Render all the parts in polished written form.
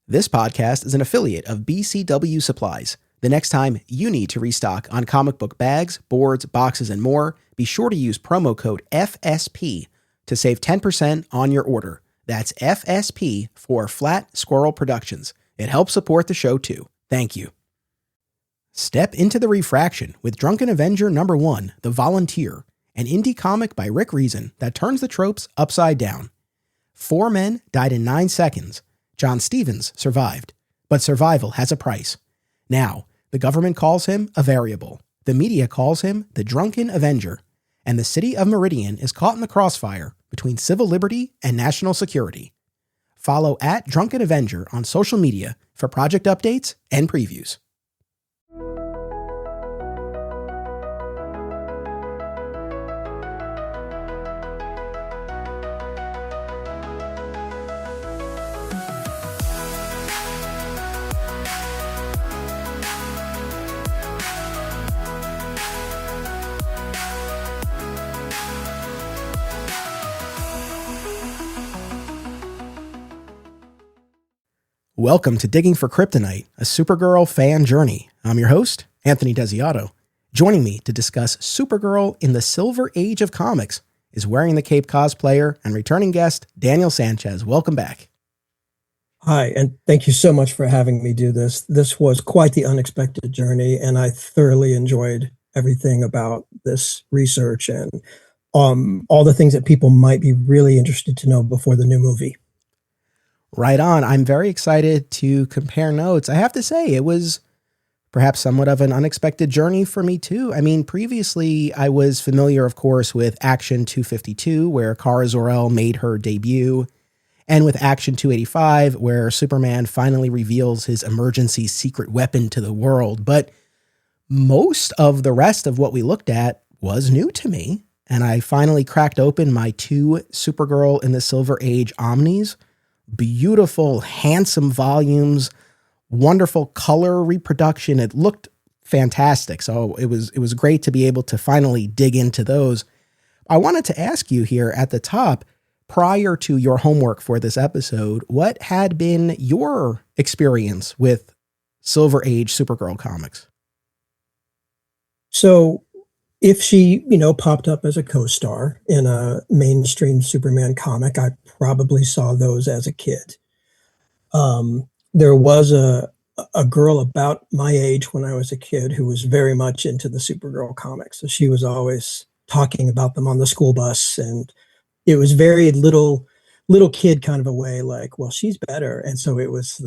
This podcast is an affiliate of BCW Supplies. The next time you need to restock on comic book bags, boards, boxes, and more, be sure to use promo code FSP to save 10% on your order. That's FSP for Flat Squirrel Productions. It helps support the show too. Thank you. Step into the refraction with Drunken Avenger #1, The Volunteer, an indie comic by Rick Reason that turns the tropes upside down. 4 men died in 9 seconds. John Stevens survived, but survival has a price. Now, the government calls him a variable. The media calls him the Drunken Avenger. And the city of Meridian is caught in the crossfire between civil liberty and national security. Follow @Drunken Avenger on social media for project updates and previews. Welcome to Digging for Kryptonite, a Supergirl fan journey. I'm your host, Anthony Desiato. Joining me to discuss Supergirl in the Silver Age of Comics is Wearing the Cape cosplayer and returning guest, Daniel Sanchez. Welcome back. Hi, and thank you so much for having me do this. This was quite the unexpected journey, and I thoroughly enjoyed everything about this research and all the things that people might be really interested to know before the new movie. Right on. I'm very excited to compare notes. I have to say, it was perhaps somewhat of an unexpected journey for me too. I mean, previously I was familiar, of course, with Action 252, where Kara Zor-El made her debut, and with Action 285, where Superman finally reveals his emergency secret weapon to the world. But most of the rest of what we looked at was new to me, and I finally cracked open my 2 Supergirl in the Silver Age omnis. Beautiful, handsome volumes, wonderful color reproduction. It looked fantastic. So it was great to be able to finally dig into those. I wanted to ask you here at the top, prior to your homework for this episode, what had been your experience with Silver Age Supergirl comics? So if she, popped up as a co-star in a mainstream Superman comic, I probably saw those as a kid. There was a girl about my age when I was a kid who was very much into the Supergirl comics. So she was always talking about them on the school bus, and it was very little kid kind of a way, like, well, she's better. And so it was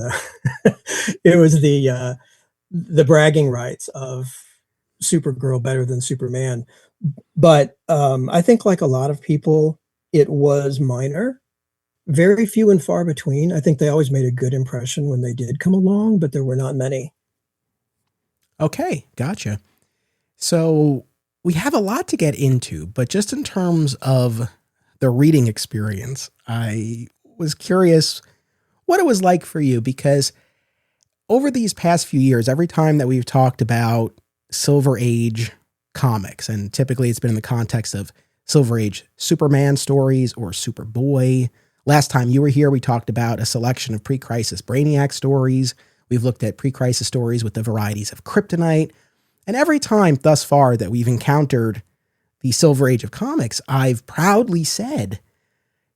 the bragging rights of Supergirl better than Superman. But I think, like a lot of people, it was minor, very few and far between. I think they always made a good impression when they did come along, but there were not many. Okay, gotcha. So we have a lot to get into, but just in terms of the reading experience, I was curious what it was like for you, because over these past few years, every time that we've talked about Silver Age comics, and typically it's been in the context of Silver Age Superman stories or Superboy. Last time you were here, we talked about a selection of pre-crisis Brainiac stories. We've looked at pre-crisis stories with the varieties of Kryptonite. And every time thus far that we've encountered the Silver Age of comics, I've proudly said,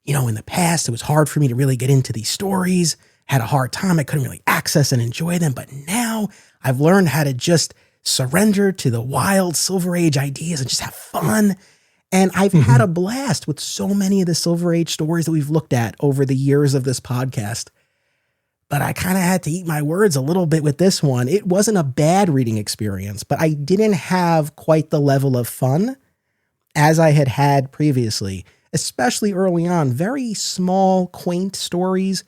in the past, it was hard for me to really get into these stories, had a hard time. I couldn't really access and enjoy them. But now I've learned how to just surrender to the wild Silver Age ideas and just have fun. And I've had a blast with so many of the Silver Age stories that we've looked at over the years of this podcast. But I kind of had to eat my words a little bit with this one. It wasn't a bad reading experience, but I didn't have quite the level of fun as I had had previously, especially early on. Very small, quaint stories.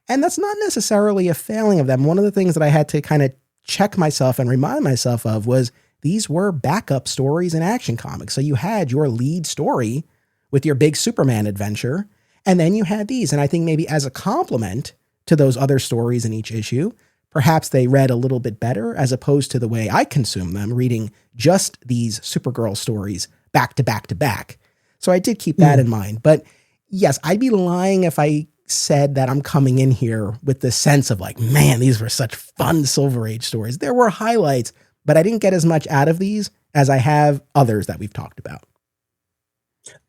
And that's not necessarily a failing of them. One of the things that I had to kind of check myself and remind myself of was these were backup stories in Action Comics. So you had your lead story with your big Superman adventure, and then you had these. And I think maybe as a complement to those other stories in each issue, perhaps they read a little bit better as opposed to the way I consume them, reading just these Supergirl stories back to back to back. So I did keep that in mind. But yes, I'd be lying if I said that I'm coming in here with this sense of like, man, these were such fun Silver Age stories. There were highlights, but I didn't get as much out of these as I have others that we've talked about.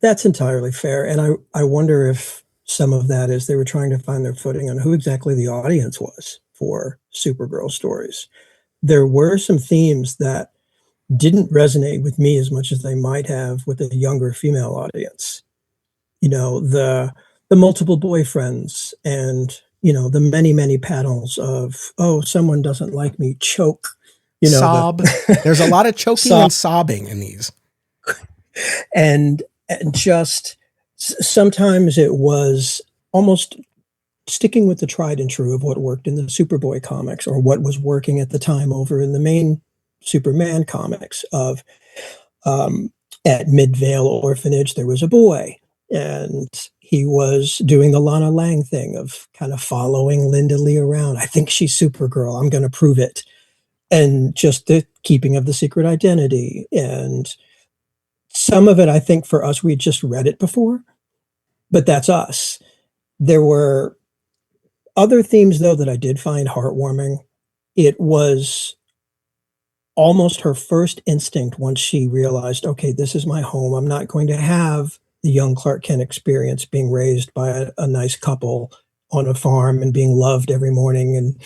That's entirely fair. And I wonder if some of that is they were trying to find their footing on who exactly the audience was for Supergirl stories. There were some themes that didn't resonate with me as much as they might have with a younger female audience. The multiple boyfriends and, the many panels of, oh, someone doesn't like me, choke. Sob. There's a lot of choking and sobbing in these. And just sometimes it was almost sticking with the tried and true of what worked in the Superboy comics or what was working at the time over in the main Superman comics of at Midvale Orphanage, there was a boy and he was doing the Lana Lang thing of kind of following Linda Lee around. I think she's Supergirl. I'm going to prove it. And just the keeping of the secret identity. And some of it, I think for us, we just read it before, but that's us. There were other themes, though, that I did find heartwarming. It was almost her first instinct once she realized, okay, this is my home. I'm not going to have the young Clark Kent experience being raised by a nice couple on a farm and being loved every morning. And,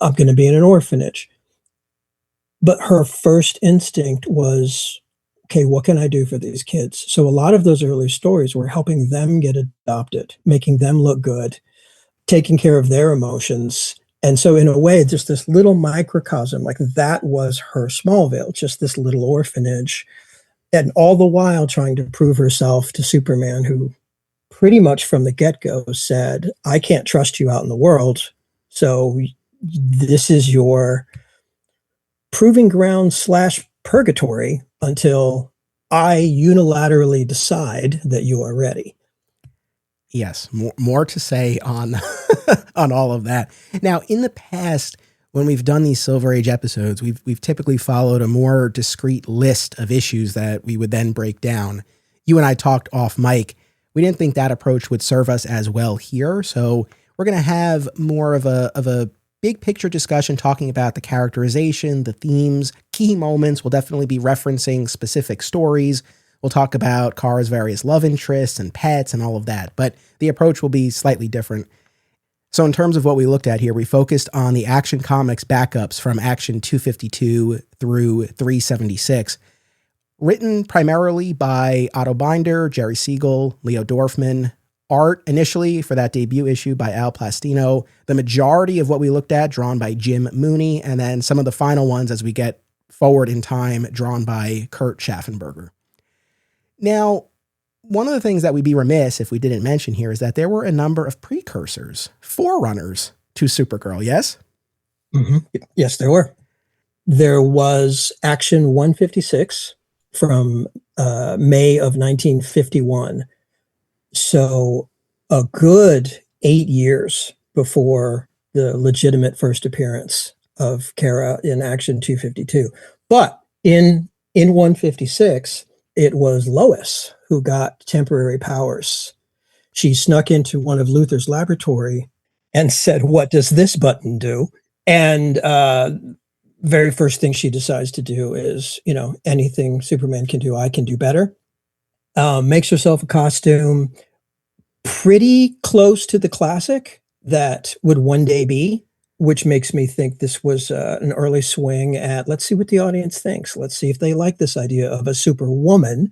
I'm going to be in an orphanage. But her first instinct was, okay, what can I do for these kids? So a lot of those early stories were helping them get adopted, making them look good, taking care of their emotions. And so in a way, just this little microcosm, like that was her Smallville, just this little orphanage. And all the while trying to prove herself to Superman, who pretty much from the get-go said, I can't trust you out in the world. So this is your proving ground / purgatory until I unilaterally decide that you are ready. Yes, more to say on on all of that. Now, in the past, when we've done these Silver Age episodes, we've typically followed a more discrete list of issues that we would then break down. You and I talked off mic. We didn't think that approach would serve us as well here, so we're going to have more of a big picture discussion talking about the characterization, the themes, key moments. We'll definitely be referencing specific stories. We'll talk about Kara's various love interests and pets and all of that, but the approach will be slightly different. So in terms of what we looked at here, we focused on the Action Comics backups from Action 252 through 376, written primarily by Otto Binder, Jerry Siegel, Leo Dorfman. Art initially for that debut issue by Al Plastino. The majority of what we looked at drawn by Jim Mooney, and then some of the final ones as we get forward in time drawn by Kurt Schaffenberger. Now, one of the things that we'd be remiss if we didn't mention here is that there were a number of precursors, forerunners to Supergirl, yes? Mm-hmm. Yes, there were. There was Action 156 from May of 1951. So a good 8 years before the legitimate first appearance of Kara in Action 252. But in 156, it was Lois who got temporary powers. She snuck into one of Luthor's laboratory and said, what does this button do? And very first thing she decides to do is, anything Superman can do, I can do better. Makes herself a costume pretty close to the classic that would one day be, which makes me think this was an early swing at, let's see what the audience thinks. Let's see if they like this idea of a superwoman.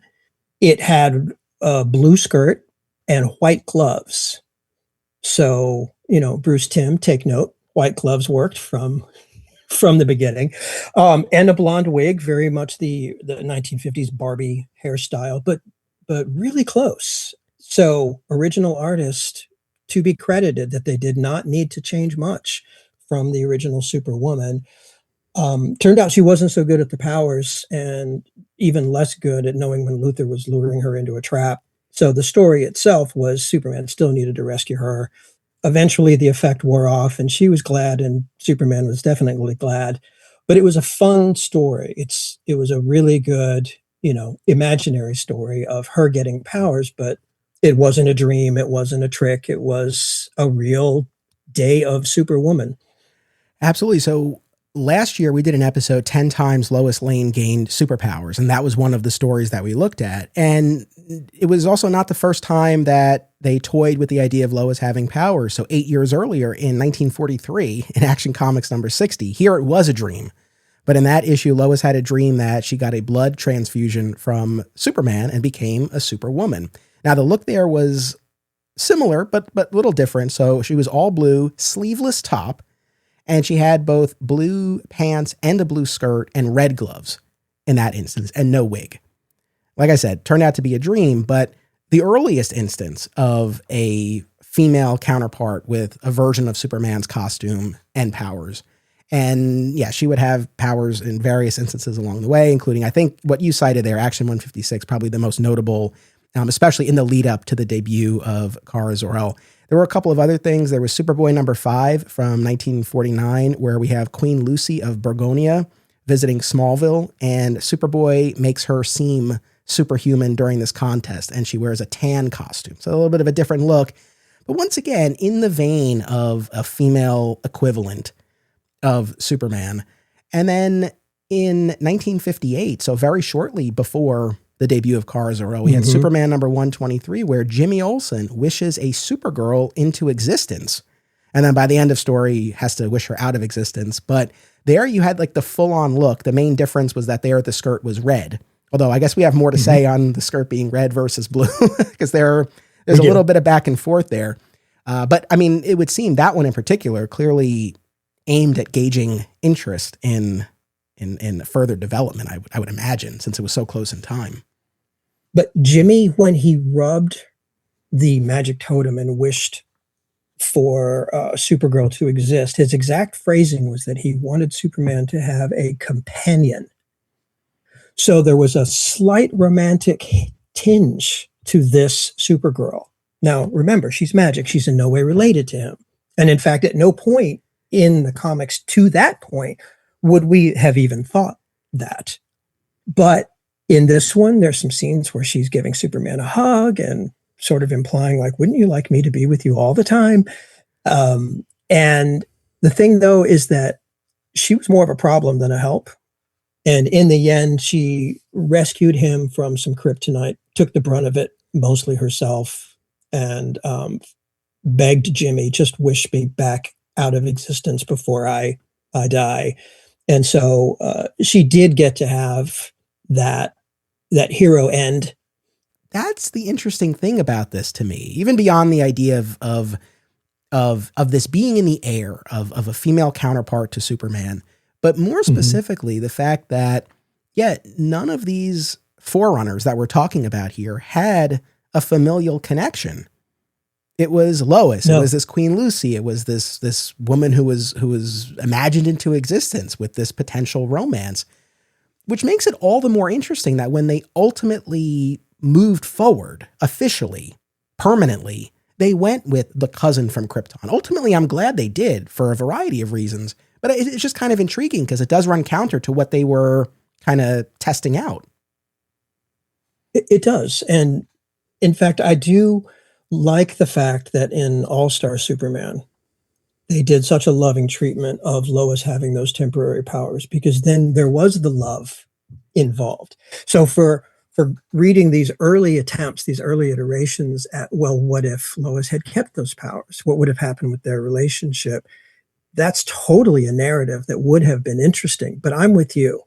It had a blue skirt and white gloves. So, Bruce Timm, take note, white gloves worked from the beginning. And a blonde wig, very much the 1950s Barbie hairstyle, but really close. So original artist to be credited that they did not need to change much from the original Superwoman. Turned out she wasn't so good at the powers and even less good at knowing when Luthor was luring her into a trap. So the story itself was Superman still needed to rescue her. Eventually the effect wore off and she was glad and Superman was definitely glad. But it was a fun story. It was a really good, imaginary story of her getting powers, but It wasn't a dream. It wasn't a trick. It was a real day of Superwoman. Absolutely. So last year we did an episode 10 times Lois Lane gained superpowers. And that was one of the stories that we looked at. And it was also not the first time that they toyed with the idea of Lois having powers. So 8 years earlier in 1943 in Action Comics number 60, here it was a dream. But in that issue, Lois had a dream that she got a blood transfusion from Superman and became a superwoman. Now the look there was similar, but a little different. So she was all blue, sleeveless top, and she had both blue pants and a blue skirt and red gloves in that instance, and no wig. Like I said, turned out to be a dream, but the earliest instance of a female counterpart with a version of Superman's costume and powers. And yeah, she would have powers in various instances along the way, including, I think, what you cited there, Action 156, probably the most notable, especially in the lead up to the debut of Kara Zor-El. There were a couple of other things. There was Superboy number 5 from 1949, where we have Queen Lucy of Burgonia visiting Smallville, and Superboy makes her seem superhuman during this contest, and she wears a tan costume. So a little bit of a different look. But once again, in the vein of a female equivalent of Superman. And then in 1958, so very shortly before the debut of Kara Zor-El, we had Superman number 123, where Jimmy Olsen wishes a Supergirl into existence. And then by the end of story, has to wish her out of existence. But there you had like the full-on look. The main difference was that there the skirt was red. Although I guess we have more to say on the skirt being red versus blue, because there's a little bit of back and forth there. But I mean, it would seem that one in particular clearly aimed at gauging interest in further development, I would imagine, since it was so close in time. But Jimmy, when he rubbed the magic totem and wished for Supergirl to exist, his exact phrasing was that he wanted Superman to have a companion. So there was a slight romantic tinge to this Supergirl. Now, remember, she's magic. She's in no way related to him. And in fact, at no point in the comics to that point would we have even thought that. But in this one, there's some scenes where she's giving Superman a hug and sort of implying, like, wouldn't you like me to be with you all the time? And the thing, though, is that she was more of a problem than a help. And in the end, she rescued him from some kryptonite, took the brunt of it mostly herself, and begged Jimmy, just wish me back out of existence before I die. And so she did get to have that hero end. That's the interesting thing about this to me, even beyond the idea of this being in the air of a female counterpart to Superman, but more specifically, the fact that, none of these Forerunners that we're talking about here had a familial connection. It was Lois. No. It was this Queen Lucy. It was this woman who was imagined into existence with this potential romance, which makes it all the more interesting that when they ultimately moved forward officially, permanently, they went with the cousin from Krypton. Ultimately, I'm glad they did for a variety of reasons, but it's just kind of intriguing because it does run counter to what they were kind of testing out. It does. And in fact, I do like the fact that in All-Star Superman, they did such a loving treatment of Lois having those temporary powers, because then there was the love involved. So for reading these early attempts, these early iterations at, well, what if Lois had kept those powers? What would have happened with their relationship? That's totally a narrative that would have been interesting. But I'm with you.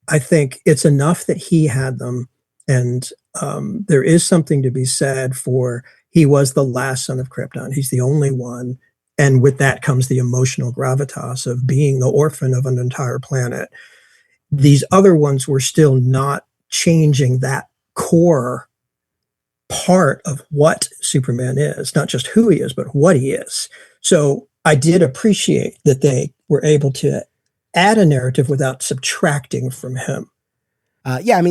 I think it's enough that he had them. And there is something to be said for, he was the last son of Krypton. He's the only one. And with that comes the emotional gravitas of being the orphan of an entire planet. These other ones were still not changing that core part of what Superman is, not just who he is, but what he is. So I did appreciate that they were able to add a narrative without subtracting from him.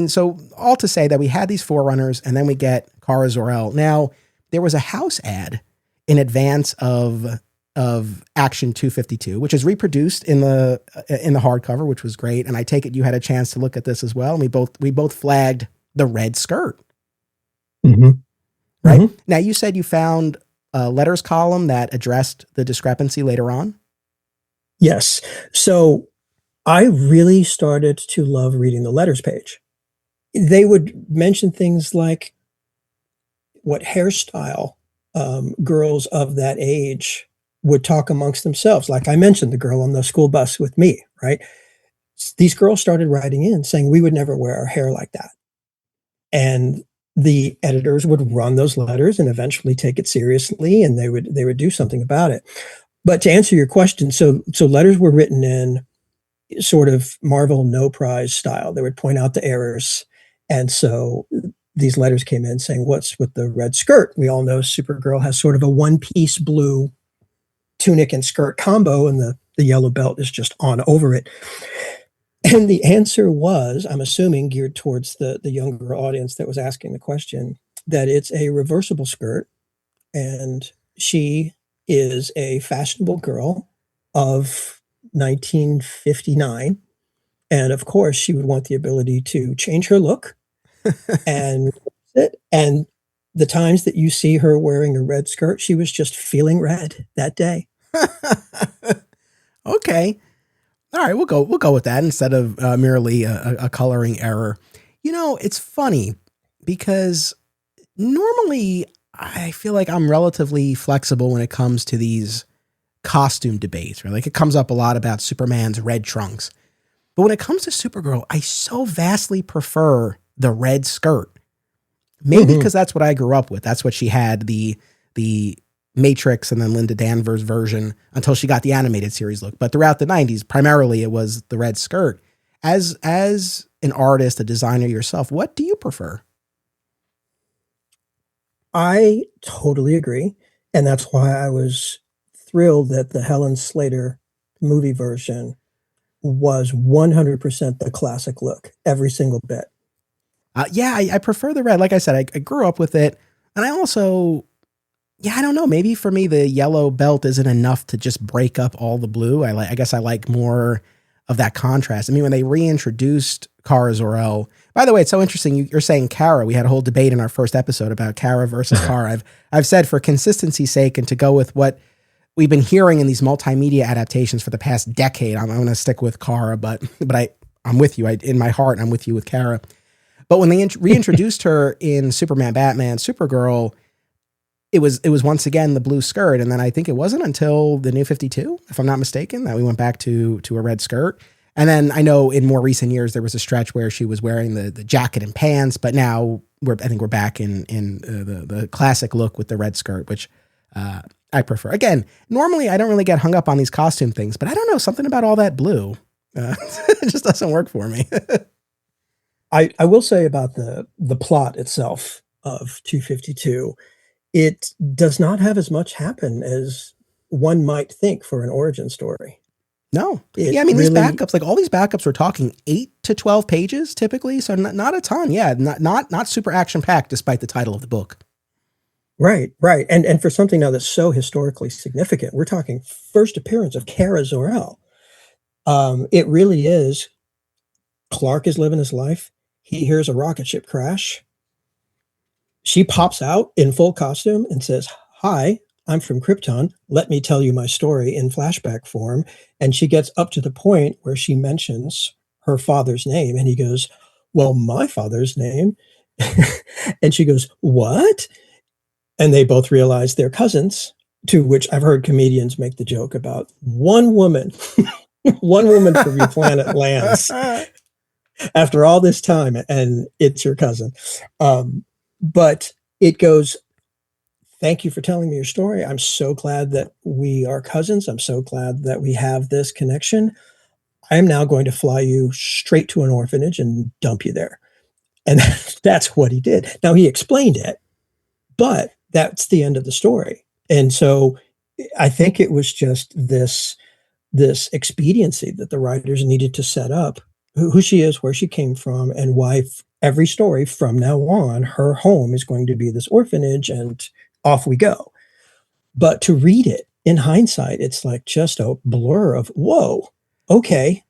So all to say that we had these Forerunners, and then we get Kara Zor-El. Now, there was a house ad in advance of Action 252, which is reproduced in the hardcover, which was great. And I take it you had a chance to look at this as well. And we both flagged the red skirt. Mm-hmm. right? Mhm. Now, you said you found a letters column that addressed the discrepancy later on. Yes. So I really started to love reading the letters page. They would mention things like what hairstyle girls of that age would talk amongst themselves. Like I mentioned, the girl on the school bus with me, right? These girls started writing in saying we would never wear our hair like that. And the editors would run those letters and eventually take it seriously, and they would do something about it. But to answer your question, so letters were written in sort of Marvel no prize style. They would point out the errors. And so these letters came in saying, what's with the red skirt? We all know Supergirl has sort of a one-piece blue tunic and skirt combo, and the yellow belt is just on over it. And the answer was, I'm assuming, geared towards the younger audience that was asking the question, that it's a reversible skirt, and she is a fashionable girl of 1959. And of course, she would want the ability to change her look and and the times that you see her wearing a red skirt, she was just feeling red that day. Okay. All right, we'll go with that instead of merely a coloring error. You know, it's funny because normally I feel like I'm relatively flexible when it comes to these costume debates, right? Like it comes up a lot about Superman's red trunks. But when it comes to Supergirl, I so vastly prefer the red skirt. Maybe Mhm. because that's what I grew up with. That's what she had, the Matrix and then Linda Danvers version until she got the animated series look. But throughout the 90s, primarily it was the red skirt. As an artist, a designer yourself, what do you prefer? I totally agree. And that's why I was thrilled that the Helen Slater movie version was 100% the classic look, every single bit. Yeah, I prefer the red. Like I said, I grew up with it. And I also, yeah, I don't know. Maybe for me, the yellow belt isn't enough to just break up all the blue. I guess I like more of that contrast. I mean, when they reintroduced Kara Zor-El, by the way, it's so interesting. You're saying Kara. We had a whole debate in our first episode about Kara versus Kara. I've said for consistency's sake and to go with what we've been hearing in these multimedia adaptations for the past decade, I'm going to stick with Kara, but I'm with you. In my heart, I'm with you with Kara. But when they reintroduced her in Superman, Batman, Supergirl, it was once again the blue skirt, and then I think it wasn't until the New 52, if I'm not mistaken, that we went back to a red skirt. And then I know in more recent years there was a stretch where she was wearing the jacket and pants, but now I think we're back in the classic look with the red skirt, which I prefer. Again, normally I don't really get hung up on these costume things, but I don't know, something about all that blue it just doesn't work for me. I will say about the plot itself of 252, it does not have as much happen as one might think for an origin story. No. It Yeah, I mean, these really backups, like all these backups, we're talking 8 to 12 pages typically, so not a ton. Yeah, not super action packed, despite the title of the book. right, right. And for something now that's so historically significant, we're talking first appearance of Kara Zor-El. It really is. Clark is living his life. He hears a rocket ship crash. She pops out in full costume and says, "Hi, I'm from Krypton. Let me tell you my story in flashback form." And she gets up to the point where she mentions her father's name. And he goes, "Well, my father's name." And she goes, "What?" And they both realize they're cousins, to which I've heard comedians make the joke about one woman, one woman from your planet lands after all this time, and it's your cousin. But it goes, "Thank you for telling me your story. I'm so glad that we are cousins. I'm so glad that we have this connection. I am now going to fly you straight to an orphanage and dump you there." And that's what he did. Now, he explained it, but that's the end of the story. And so I think it was just this expediency that the writers needed to set up who she is, where she came from, and why every story from now on, her home is going to be this orphanage, and off we go. But to read it in hindsight, it's like just a blur of, whoa, okay.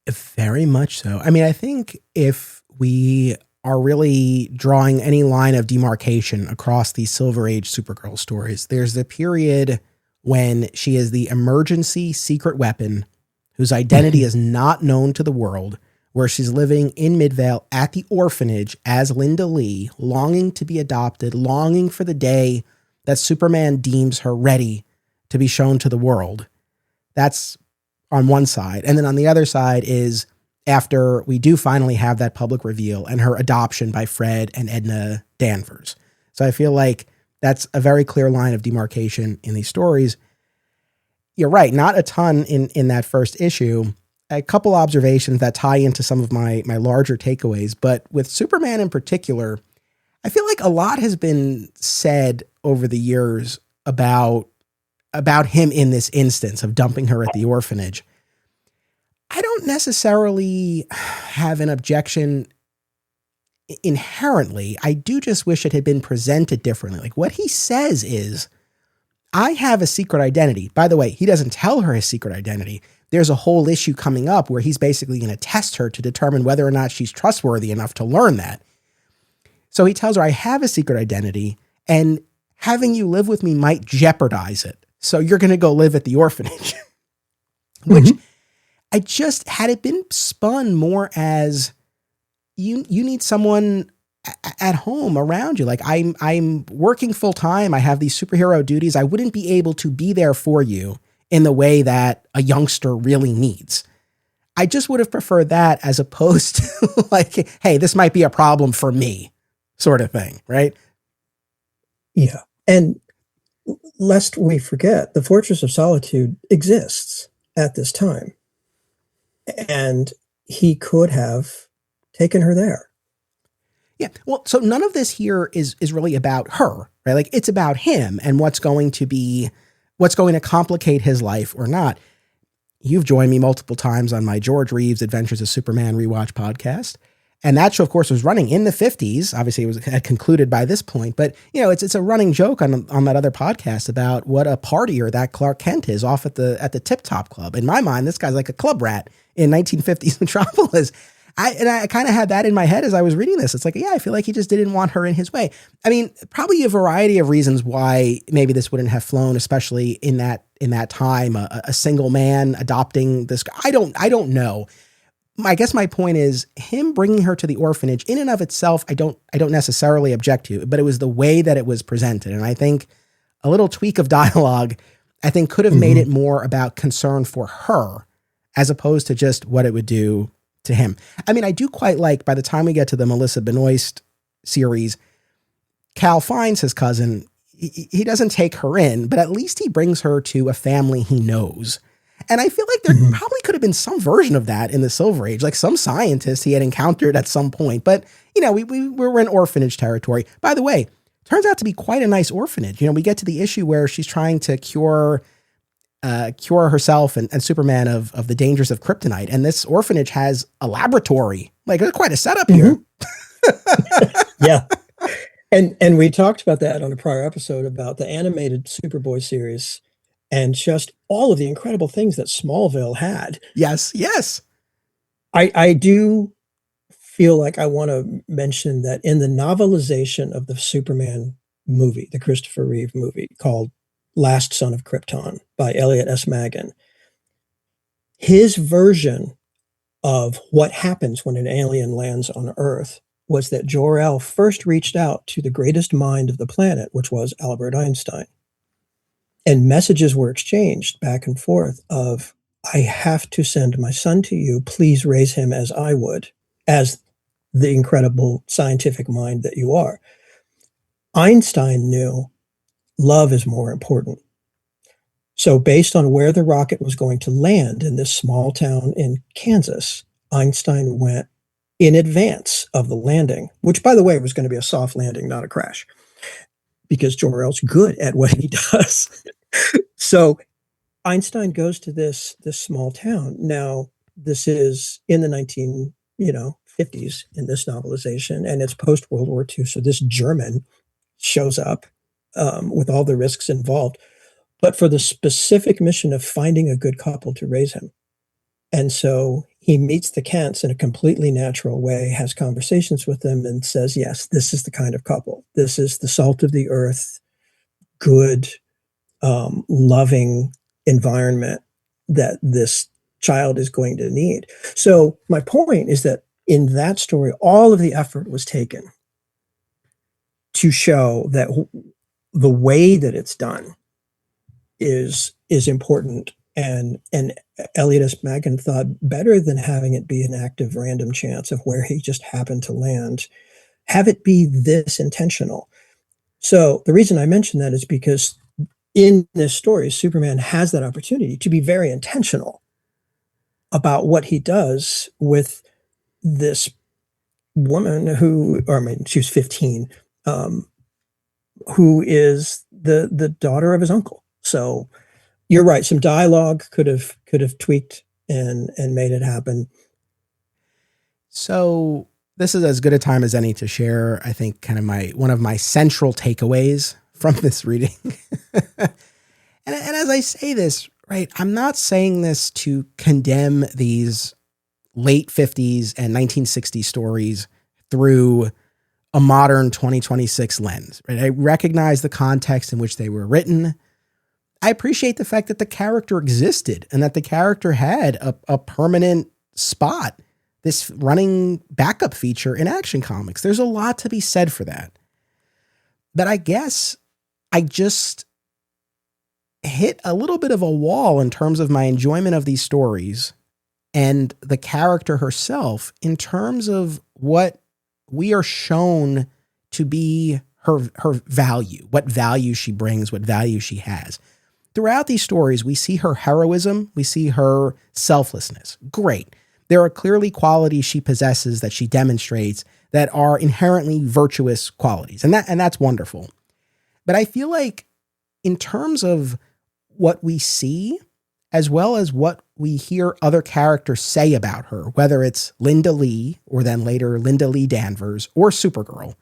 Very much so. I mean, I think if we are really drawing any line of demarcation across these Silver Age Supergirl stories. There's the period when she is the emergency secret weapon whose identity is not known to the world, where she's living in Midvale at the orphanage as Linda Lee, longing to be adopted, longing for the day that Superman deems her ready to be shown to the world. That's on one side. And then on the other side is after we do finally have that public reveal and her adoption by Fred and Edna Danvers. So I feel like that's a very clear line of demarcation in these stories. You're right, not a ton in that first issue. A couple observations that tie into some of my larger takeaways, but with Superman in particular, I feel like a lot has been said over the years about him in this instance of dumping her at the orphanage. I don't necessarily have an objection inherently. I do just wish it had been presented differently. Like what he says is, I have a secret identity. By the way, he doesn't tell her his secret identity. There's a whole issue coming up where he's basically going to test her to determine whether or not she's trustworthy enough to learn that. So he tells her, I have a secret identity, and having you live with me might jeopardize it. So you're going to go live at the orphanage. Which I just, had it been spun more as you need someone at home around you. Like I'm working full time. I have these superhero duties. I wouldn't be able to be there for you in the way that a youngster really needs. I just would have preferred that as opposed to like, hey, this might be a problem for me sort of thing. Right. Yeah. And lest we forget, the Fortress of Solitude exists at this time. And he could have taken her there. Yeah. Well, so none of this here is really about her, right? Like it's about him and what's going to complicate his life or not. You've joined me multiple times on my George Reeves Adventures of Superman rewatch podcast. And that show, of course, was running in the 50s. Obviously, it had concluded by this point. But, you know, it's a running joke on that other podcast about what a partier that Clark Kent is off at the Tip Top Club. In my mind, this guy's like a club rat in 1950s Metropolis. I kind of had that in my head as I was reading this. It's like, yeah, I feel like he just didn't want her in his way. I mean, probably a variety of reasons why maybe this wouldn't have flown, especially in that time, a single man adopting this guy. I don't know. I guess my point is him bringing her to the orphanage in and of itself, I don't necessarily object to, but it was the way that it was presented. And I think a little tweak of dialogue, I think could have made it more about concern for her as opposed to just what it would do to him. I mean, I do quite like, by the time we get to the Melissa Benoist series, Cal finds his cousin. He doesn't take her in, but at least he brings her to a family he knows. And I feel like there probably could have been some version of that in the Silver Age, like some scientist he had encountered at some point. But, you know, we're in orphanage territory. By the way, turns out to be quite a nice orphanage. You know, we get to the issue where she's trying to cure herself and Superman of the dangers of kryptonite. And this orphanage has a laboratory. Like, there's quite a setup here. Yeah. And we talked about that on a prior episode about the animated Superboy series and just all of the incredible things that Smallville had. Yes. I do feel like I want to mention that in the novelization of the Superman movie, the Christopher Reeve movie called Last Son of Krypton by Elliot S. Maggin, his version of what happens when an alien lands on Earth was that Jor-El first reached out to the greatest mind of the planet, which was Albert Einstein. And messages were exchanged back and forth of, I have to send my son to you. Please raise him as I would, as the incredible scientific mind that you are. Einstein knew love is more important. So based on where the rocket was going to land in this small town in Kansas, Einstein went in advance of the landing, which, by the way, was going to be a soft landing, not a crash, because Jor-El's good at what he does. So Einstein goes to this small town. Now, this is in the 50s in this novelization, and it's post-World War II. So this German shows up with all the risks involved, but for the specific mission of finding a good couple to raise him. And so he meets the Kents in a completely natural way, has conversations with them, and says, yes, this is the kind of couple. This is the salt of the earth, good, loving environment that this child is going to need. So my point is that in that story, all of the effort was taken to show that the way that it's done is important. And Elliot S. Magen thought better than having it be an act of random chance of where he just happened to land, have it be this intentional. So the reason I mention that is because in this story, Superman has that opportunity to be very intentional about what he does with this woman who, or I mean, she was 15, who is the daughter of his uncle. So you're right. Some dialogue could have tweaked and made it happen. So this is as good a time as any to share, I think, kind of one of my central takeaways from this reading. And as I say this, right, I'm not saying this to condemn these late 50s and 1960s stories through a modern 2026 lens, right? I recognize the context in which they were written. I appreciate the fact that the character existed and that the character had a permanent spot, this running backup feature in Action Comics. There's a lot to be said for that. But I guess I just hit a little bit of a wall in terms of my enjoyment of these stories and the character herself in terms of what we are shown to be her value, what value she brings, what value she has. Throughout these stories, we see her heroism, we see her selflessness. Great. There are clearly qualities she possesses that she demonstrates that are inherently virtuous qualities, and that's wonderful. But I feel like in terms of what we see, as well as what we hear other characters say about her, whether it's Linda Lee or then later Linda Lee Danvers or Supergirl,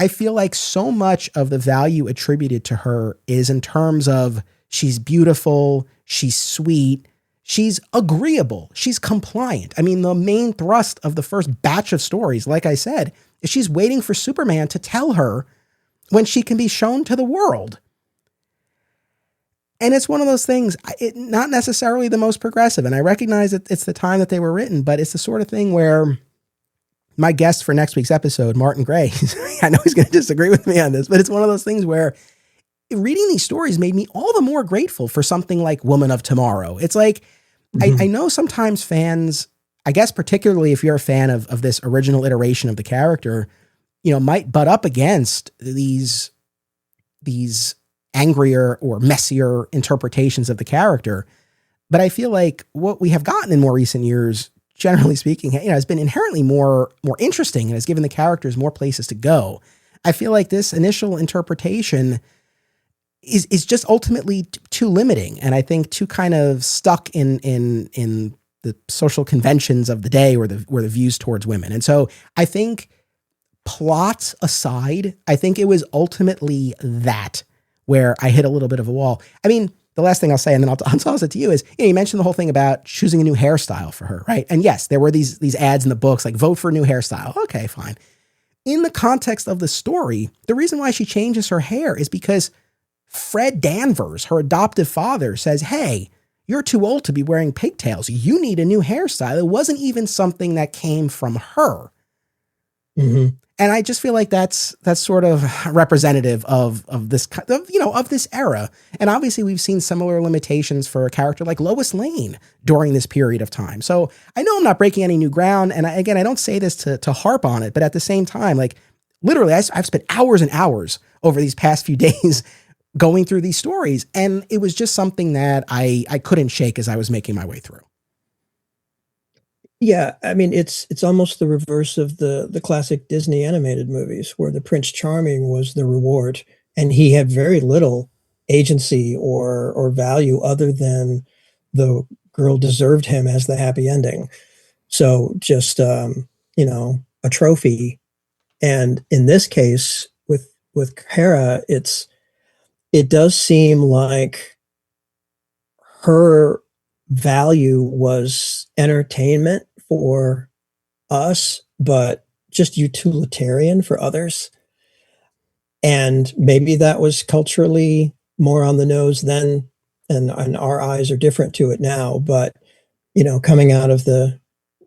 I feel like so much of the value attributed to her is in terms of she's beautiful, she's sweet, she's agreeable, she's compliant. I mean, the main thrust of the first batch of stories, like I said, is she's waiting for Superman to tell her when she can be shown to the world. And it's one of those things, not necessarily the most progressive. And I recognize that it's the time that they were written, but it's the sort of thing where my guest for next week's episode, Martin Gray, I know he's going to disagree with me on this, but it's one of those things where reading these stories made me all the more grateful for something like Woman of Tomorrow. It's like, I know sometimes fans, I guess particularly if you're a fan of this original iteration of the character, might butt up against these angrier or messier interpretations of the character. But I feel like what we have gotten in more recent years, generally speaking, has been inherently more interesting and has given the characters more places to go. I feel like this initial interpretation is just ultimately too limiting, and I think too kind of stuck in the social conventions of the day or the views towards women. And so I think, plot aside, I think it was ultimately that where I hit a little bit of a wall. I mean, the last thing I'll say, and then I'll toss it to you, is you mentioned the whole thing about choosing a new hairstyle for her, right? And yes, there were these ads in the books like vote for a new hairstyle. Okay, fine. In the context of the story, the reason why she changes her hair is because Fred Danvers, her adoptive father, says, hey, you're too old to be wearing pigtails. You need a new hairstyle. It wasn't even something that came from her. Mm-hmm. And I just feel like that's sort of representative of this of this era. And obviously we've seen similar limitations for a character like Lois Lane during this period of time. So I know I'm not breaking any new ground. And I don't say this to harp on it, but at the same time, like literally I've spent hours and hours over these past few days going through these stories. And it was just something that I couldn't shake as I was making my way through. Yeah, I mean it's almost the reverse of the classic Disney animated movies where the Prince Charming was the reward and he had very little agency or value other than the girl deserved him as the happy ending. So just a trophy. And in this case with Kara, it does seem like her value was entertainment for us, but just utilitarian for others. And maybe that was culturally more on the nose then, and our eyes are different to it now. But, coming out of the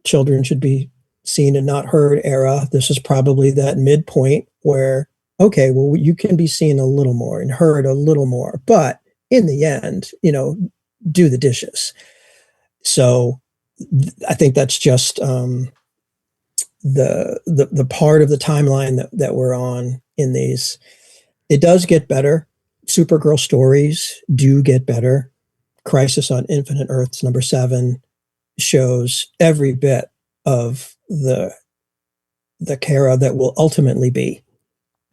children should be seen and not heard era, this is probably that midpoint where, okay, well, you can be seen a little more and heard a little more, but in the end, do the dishes. So I think that's just the part of the timeline that we're on in these. It does get better. Supergirl stories do get better. Crisis on Infinite Earths #7 shows every bit of the Kara that will ultimately be.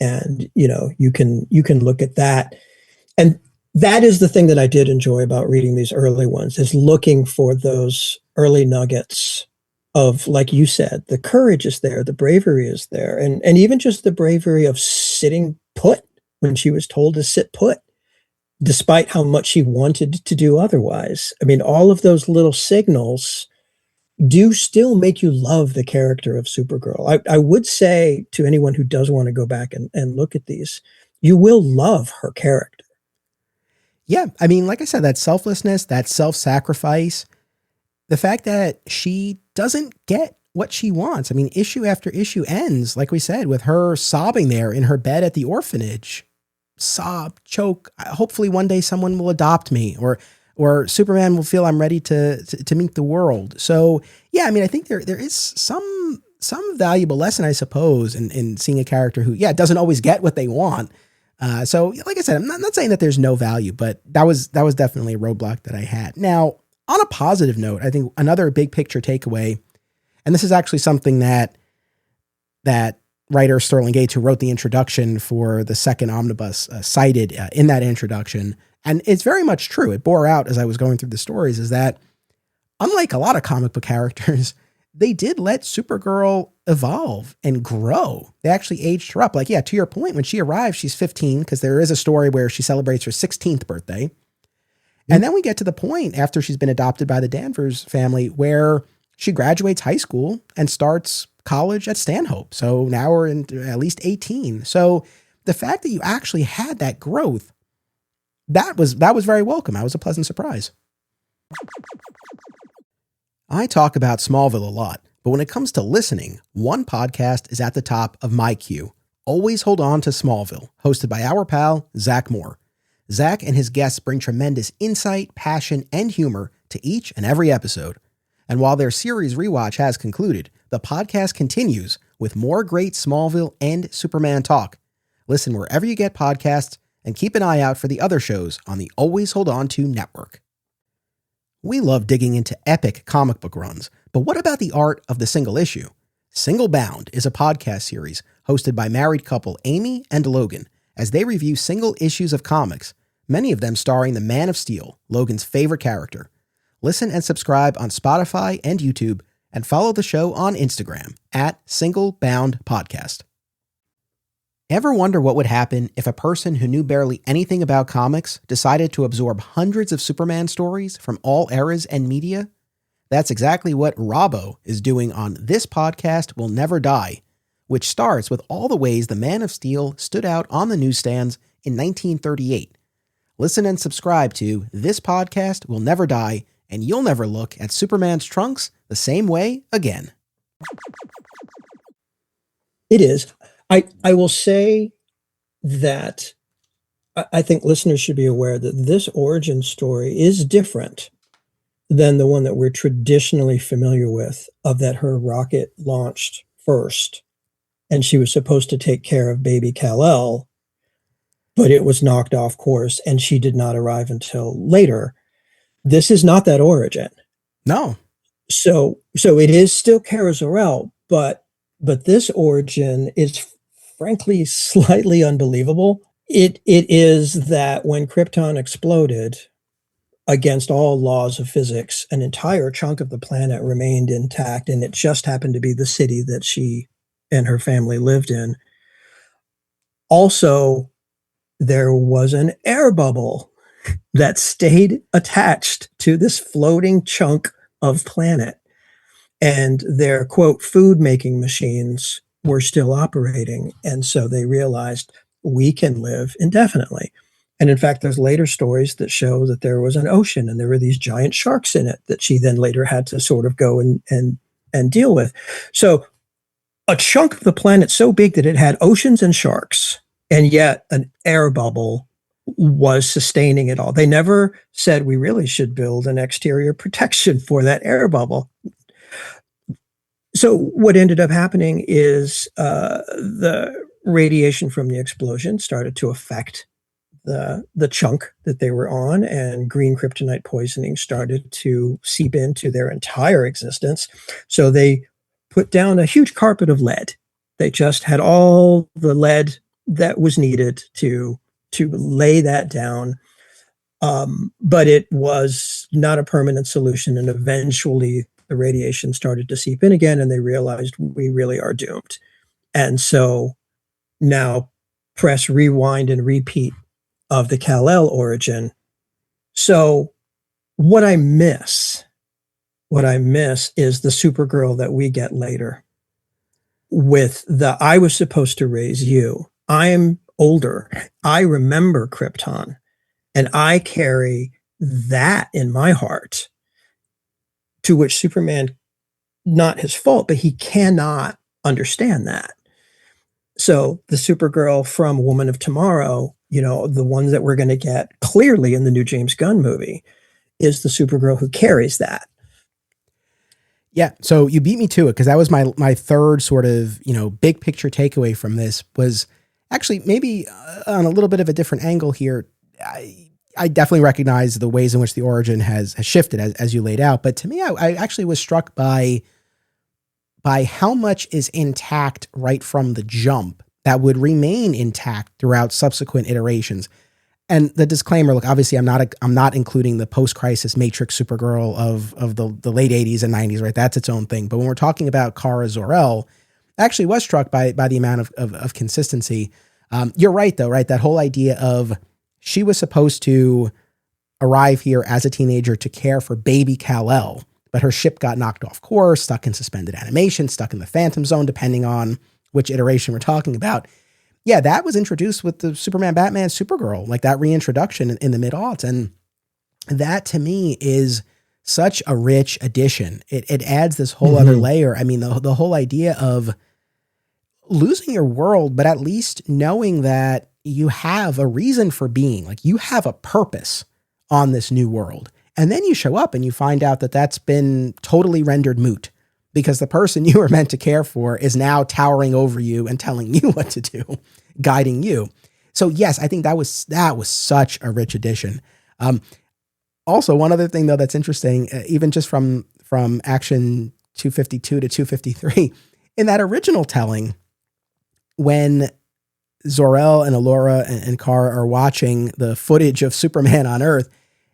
And you can look at that. And that is the thing that I did enjoy about reading these early ones, is looking for those early nuggets of, like you said, the courage is there, the bravery is there, and even just the bravery of sitting put when she was told to sit put, despite how much she wanted to do otherwise. I mean, all of those little signals do still make you love the character of Supergirl. I would say to anyone who does want to go back and look at these, you will love her character. Yeah, I mean, like I said, that selflessness, that self-sacrifice, the fact that she doesn't get what she wants. I mean, issue after issue ends, like we said, with her sobbing there in her bed at the orphanage. Sob, choke. Hopefully one day someone will adopt me, or Superman will feel I'm ready to meet the world. So yeah, I mean, I think there is some valuable lesson, I suppose, in seeing a character who, doesn't always get what they want. So like I said, I'm not saying that there's no value, but that was definitely a roadblock that I had. Now, on a positive note, I think another big picture takeaway, and this is actually something that writer Sterling Gates, who wrote the introduction for the second omnibus, cited in that introduction, and it's very much true. It bore out as I was going through the stories, is that unlike a lot of comic book characters, they did let Supergirl evolve and grow. They actually aged her up. Like, yeah, to your point, when she arrives, she's 15, because there is a story where she celebrates her 16th birthday. And then we get to the point after she's been adopted by the Danvers family where she graduates high school and starts college at Stanhope. So now we're in at least 18. So the fact that you actually had that growth, that was very welcome. That was a pleasant surprise. I talk about Smallville a lot, but when it comes to listening, one podcast is at the top of my queue. Always Hold On to Smallville, hosted by our pal, Zach Moore. Zach and his guests bring tremendous insight, passion, and humor to each and every episode. And while their series rewatch has concluded, the podcast continues with more great Smallville and Superman talk. Listen wherever you get podcasts, and keep an eye out for the other shows on the Always Hold On To network. We love digging into epic comic book runs, but what about the art of the single issue? Single Bound is a podcast series hosted by married couple Amy and Logan as they review single issues of comics, many of them starring the Man of Steel, Logan's favorite character. Listen and subscribe on Spotify and YouTube, and follow the show on Instagram at Single Bound Podcast. Ever wonder what would happen if a person who knew barely anything about comics decided to absorb hundreds of Superman stories from all eras and media? That's exactly what Robbo is doing on This Podcast Will Never Die, which starts with all the ways the Man of Steel stood out on the newsstands in 1938. Listen and subscribe to This Podcast Will Never Die, and you'll never look at Superman's trunks the same way again. It is. I will say that I think listeners should be aware that this origin story is different than the one that we're traditionally familiar with, of that her rocket launched first and she was supposed to take care of baby Kal-El, but it was knocked off course and she did not arrive until later. This is not that origin. No. So it is still Kara Zor-El, but this origin is frankly slightly unbelievable. It is that when Krypton exploded, against all laws of physics, an entire chunk of the planet remained intact, and it just happened to be the city that she and her family lived in. Also, there was an air bubble that stayed attached to this floating chunk of planet. and their quote food making machines were still operating. And so they realized we can live indefinitely. And in fact, there's later stories that show that there was an ocean and there were these giant sharks in it that she then later had to sort of go and deal with. So a chunk of the planet so big that it had oceans and sharks, and yet an air bubble was sustaining it all. They never said we really should build an exterior protection for that air bubble. So what ended up happening is the radiation from the explosion started to affect the chunk that they were on, and green kryptonite poisoning started to seep into their entire existence. So they put down a huge carpet of lead. They just had all the lead that was needed to lay that down. But it was not a permanent solution. And eventually the radiation started to seep in again, and they realized we really are doomed. And so now press rewind and repeat of the Kal-El origin. So what I miss is the Supergirl that we get later with the I was supposed to raise you. I am older. I remember Krypton, and I carry that in my heart, to which Superman, not his fault, but he cannot understand that. So the Supergirl from Woman of Tomorrow, the ones that we're going to get clearly in the new James Gunn movie, is the Supergirl who carries that. Yeah, so you beat me to it, because that was my third sort of, big picture takeaway from this was actually maybe on a little bit of a different angle here. I definitely recognize the ways in which the origin has shifted as you laid out. But to me, I actually was struck by how much is intact right from the jump that would remain intact throughout subsequent iterations. And the disclaimer, look, obviously I'm not including the post-crisis Matrix Supergirl of the late 80s and 90s, right? That's its own thing. But when we're talking about Kara Zor-El, I actually was struck by the amount of consistency. You're right, though, right? That whole idea of she was supposed to arrive here as a teenager to care for baby Kal-El, but her ship got knocked off course, stuck in suspended animation, stuck in the Phantom Zone, depending on which iteration we're talking about. Yeah, that was introduced with the Superman, Batman, Supergirl, like that reintroduction in the mid-aughts. And that to me is such a rich addition. It adds this whole other layer. I mean, the whole idea of losing your world, but at least knowing that you have a reason for being, like you have a purpose on this new world. And then you show up and you find out that that's been totally rendered moot, because the person you were meant to care for is now towering over you and telling you what to do, guiding you. So yes, I think that was such a rich addition. Also, one other thing though that's interesting, even just from Action 252 to 253, in that original telling, when Zor-El and Alura and Kara are watching the footage of Superman on Earth,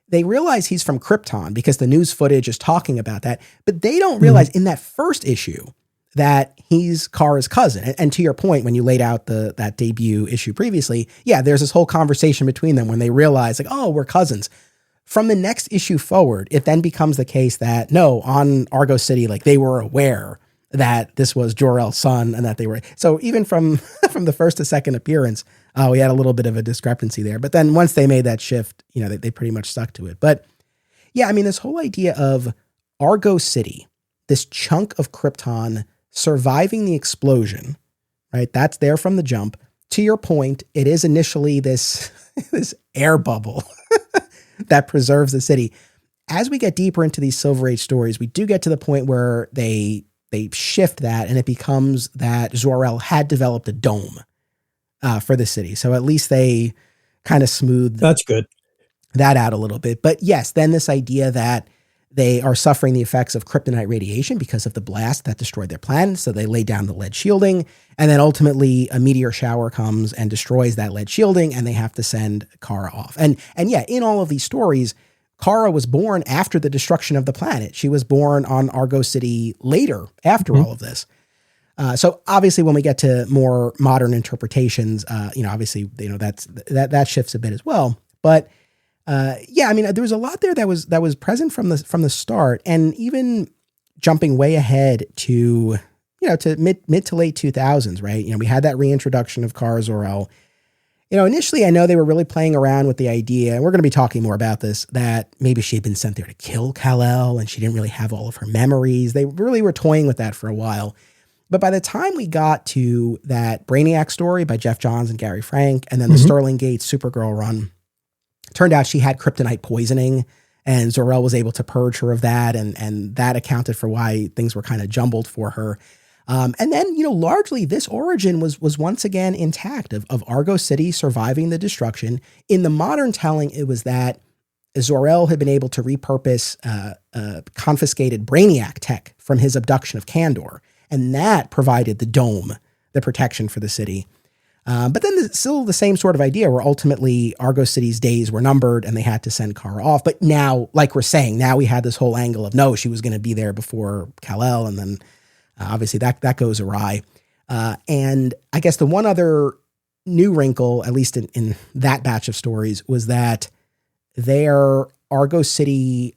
they realize he's from Krypton because the news footage is talking about that. But they don't realize in that first issue that he's Kara's cousin. And to your point, when you laid out that debut issue previously, yeah, there's this whole conversation between them when they realize, like, oh, we're cousins. From the next issue forward, it then becomes the case that, no, on Argo City, like, they were aware that this was Jor-El's son and that they were. So even from the first to second appearance, we had a little bit of a discrepancy there. But then once they made that shift, they pretty much stuck to it. But yeah, I mean, this whole idea of Argo City, this chunk of Krypton surviving the explosion, right? That's there from the jump. To your point, it is initially this air bubble that preserves the city. As we get deeper into these Silver Age stories, we do get to the point where they shift that, and it becomes that Zor-El had developed a dome for the city. So at least they kind of smoothed That's good. that out a little bit. But yes, then this idea that they are suffering the effects of kryptonite radiation because of the blast that destroyed their planet. So they lay down the lead shielding, and then ultimately a meteor shower comes and destroys that lead shielding, and they have to send Kara off. And yeah, in all of these stories, Kara was born after the destruction of the planet. She was born on Argo City later, after all of this. So obviously, when we get to more modern interpretations, obviously, that shifts a bit as well. But yeah, I mean, there was a lot there that was present from the start, and even jumping way ahead to, to mid to late 2000s, right? We had that reintroduction of Kara Zor-El. Initially, I know they were really playing around with the idea, and we're going to be talking more about this, that maybe she had been sent there to kill Kal-El and she didn't really have all of her memories. They really were toying with that for a while. But by the time we got to that Brainiac story by Jeff Johns and Gary Frank, and then the Sterling Gates Supergirl run, turned out she had kryptonite poisoning, and Zor-El was able to purge her of that, and that accounted for why things were kind of jumbled for her. And then, largely this origin was once again intact of Argo City surviving the destruction. In the modern telling, it was that Zor-El had been able to repurpose confiscated Brainiac tech from his abduction of Kandor, and that provided the dome, the protection for the city. But then still the same sort of idea where ultimately Argo City's days were numbered and they had to send Kara off. But now, like we're saying, now we had this whole angle of, no, she was going to be there before Kal-El, and then obviously that goes awry. And I guess the one other new wrinkle, at least in that batch of stories, was that their Argo City,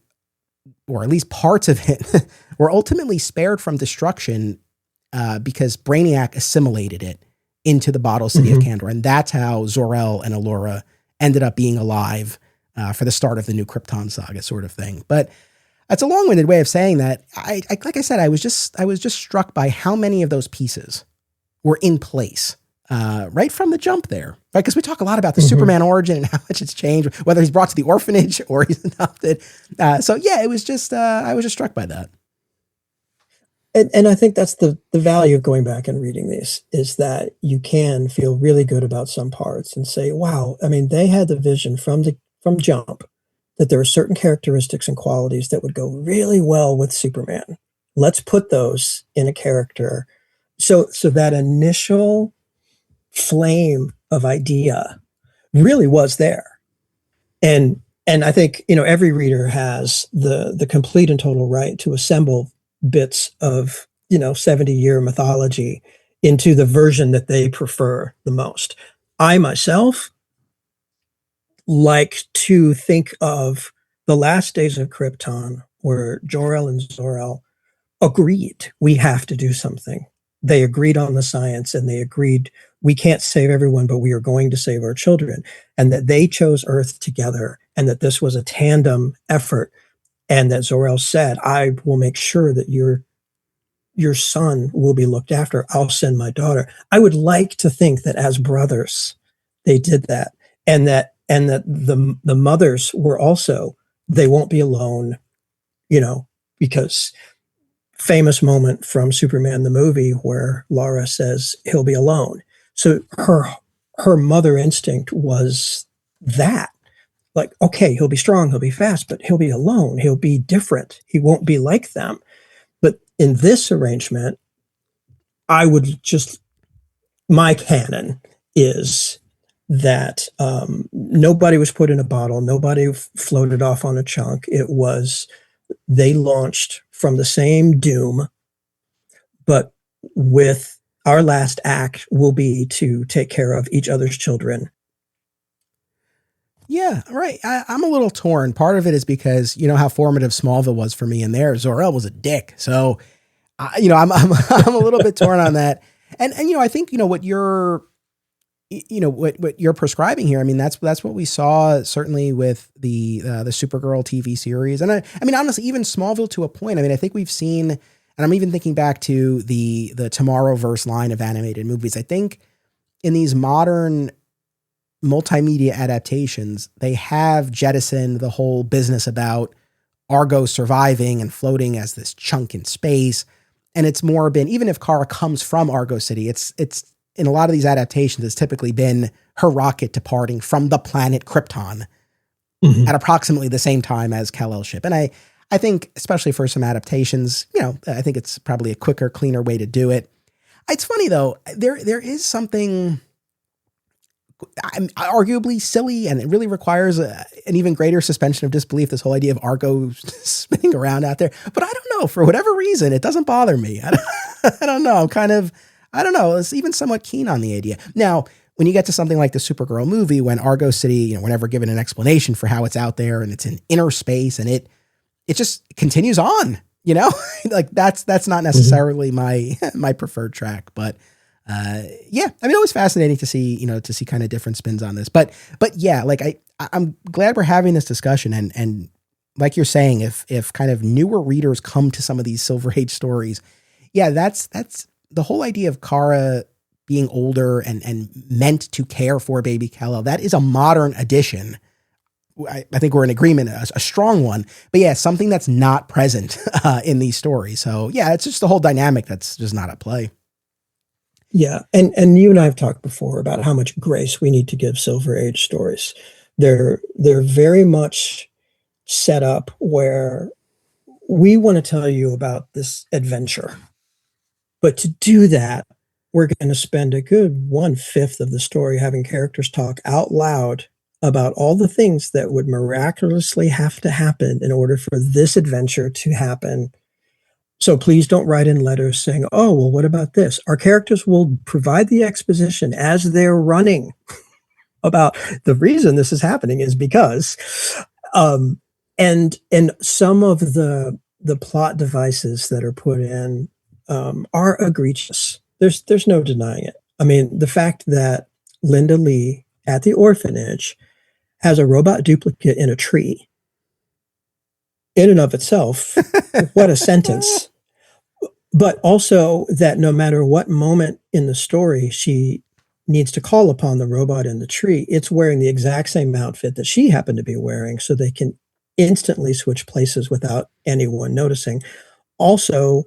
or at least parts of it, were ultimately spared from destruction because Brainiac assimilated it into the bottle city of Kandor. And that's how Zor-El and Alura ended up being alive for the start of the new Krypton saga sort of thing. But that's a long-winded way of saying that. Like I said, I was just struck by how many of those pieces were in place right from the jump there, right? Because we talk a lot about the Superman origin and how much it's changed, whether he's brought to the orphanage or he's adopted. So yeah, it was just I was just struck by that. And I think that's the value of going back and reading these, is that you can feel really good about some parts and say, wow, I mean, they had the vision from jump that there are certain characteristics and qualities that would go really well with Superman. Let's put those in a character. So that initial flame of idea really was there. And I think, every reader has the complete and total right to assemble bits of, 70-year mythology into the version that they prefer the most. I myself like to think of the last days of Krypton, where Jor-El and Zor-El agreed we have to do something. They agreed on the science, and they agreed we can't save everyone, but we are going to save our children, and that they chose Earth together, and that this was a tandem effort, and that Zor-El said, I will make sure that your son will be looked after. I'll send my daughter. I would like to think that as brothers, they did that, and that the mothers were also, they won't be alone, because famous moment from Superman the movie where Lara says he'll be alone. So her mother instinct was that, like, okay, he'll be strong, he'll be fast, but he'll be alone, he'll be different, he won't be like them. But in this arrangement, my canon is that nobody was put in a bottle, nobody floated off on a chunk. It was, they launched from the same doom, but with our last act will be to take care of each other's children. Yeah, right. I'm a little torn. Part of it is because how formative Smallville was for me, and there Zor-El was a dick. So, I'm a little bit torn on that. And I think what you're what you're prescribing here. I mean, that's what we saw certainly with the Supergirl TV series, and I mean honestly, even Smallville to a point. I mean, I think we've seen, and I'm even thinking back to the Tomorrowverse line of animated movies. I think in these modern multimedia adaptations, they have jettisoned the whole business about Argo surviving and floating as this chunk in space. And it's more been, even if Kara comes from Argo City, it's in a lot of these adaptations, it's typically been her rocket departing from the planet Krypton at approximately the same time as Kal-El's ship. And I think, especially for some adaptations, I think it's probably a quicker, cleaner way to do it. It's funny though, there is something arguably silly, and it really requires an even greater suspension of disbelief, this whole idea of Argo spinning around out there. But I don't know, for whatever reason, it doesn't bother me. I don't know. I don't know. It's even somewhat keen on the idea. Now, when you get to something like the Supergirl movie, when Argo City, whenever given an explanation for how it's out there and it's in inner space and it just continues on, you know, like that's not necessarily my my preferred track, but yeah, I mean, it was fascinating to see, to see kind of different spins on this, but yeah, like I'm glad we're having this discussion, and like you're saying, if kind of newer readers come to some of these Silver Age stories, yeah, that's the whole idea of Kara being older and meant to care for baby Kal-El. That is a modern addition. I think we're in agreement, a strong one, but yeah, something that's not present in these stories. So yeah, it's just the whole dynamic that's just not at play. Yeah, and you and I have talked before about how much grace we need to give Silver Age stories. They're very much set up where we want to tell you about this adventure, but to do that, we're going to spend a good 1/5 of the story having characters talk out loud about all the things that would miraculously have to happen in order for this adventure to happen. So please don't write in letters saying, oh, well, what about this? Our characters will provide the exposition as they're running about the reason this is happening is because, and some of the plot devices that are put in are egregious. There's no denying it. I mean, the fact that Linda Lee at the orphanage has a robot duplicate in a tree, in and of itself, what a sentence. But also that no matter what moment in the story she needs to call upon the robot in the tree, it's wearing the exact same outfit that she happened to be wearing, so they can instantly switch places without anyone noticing. Also,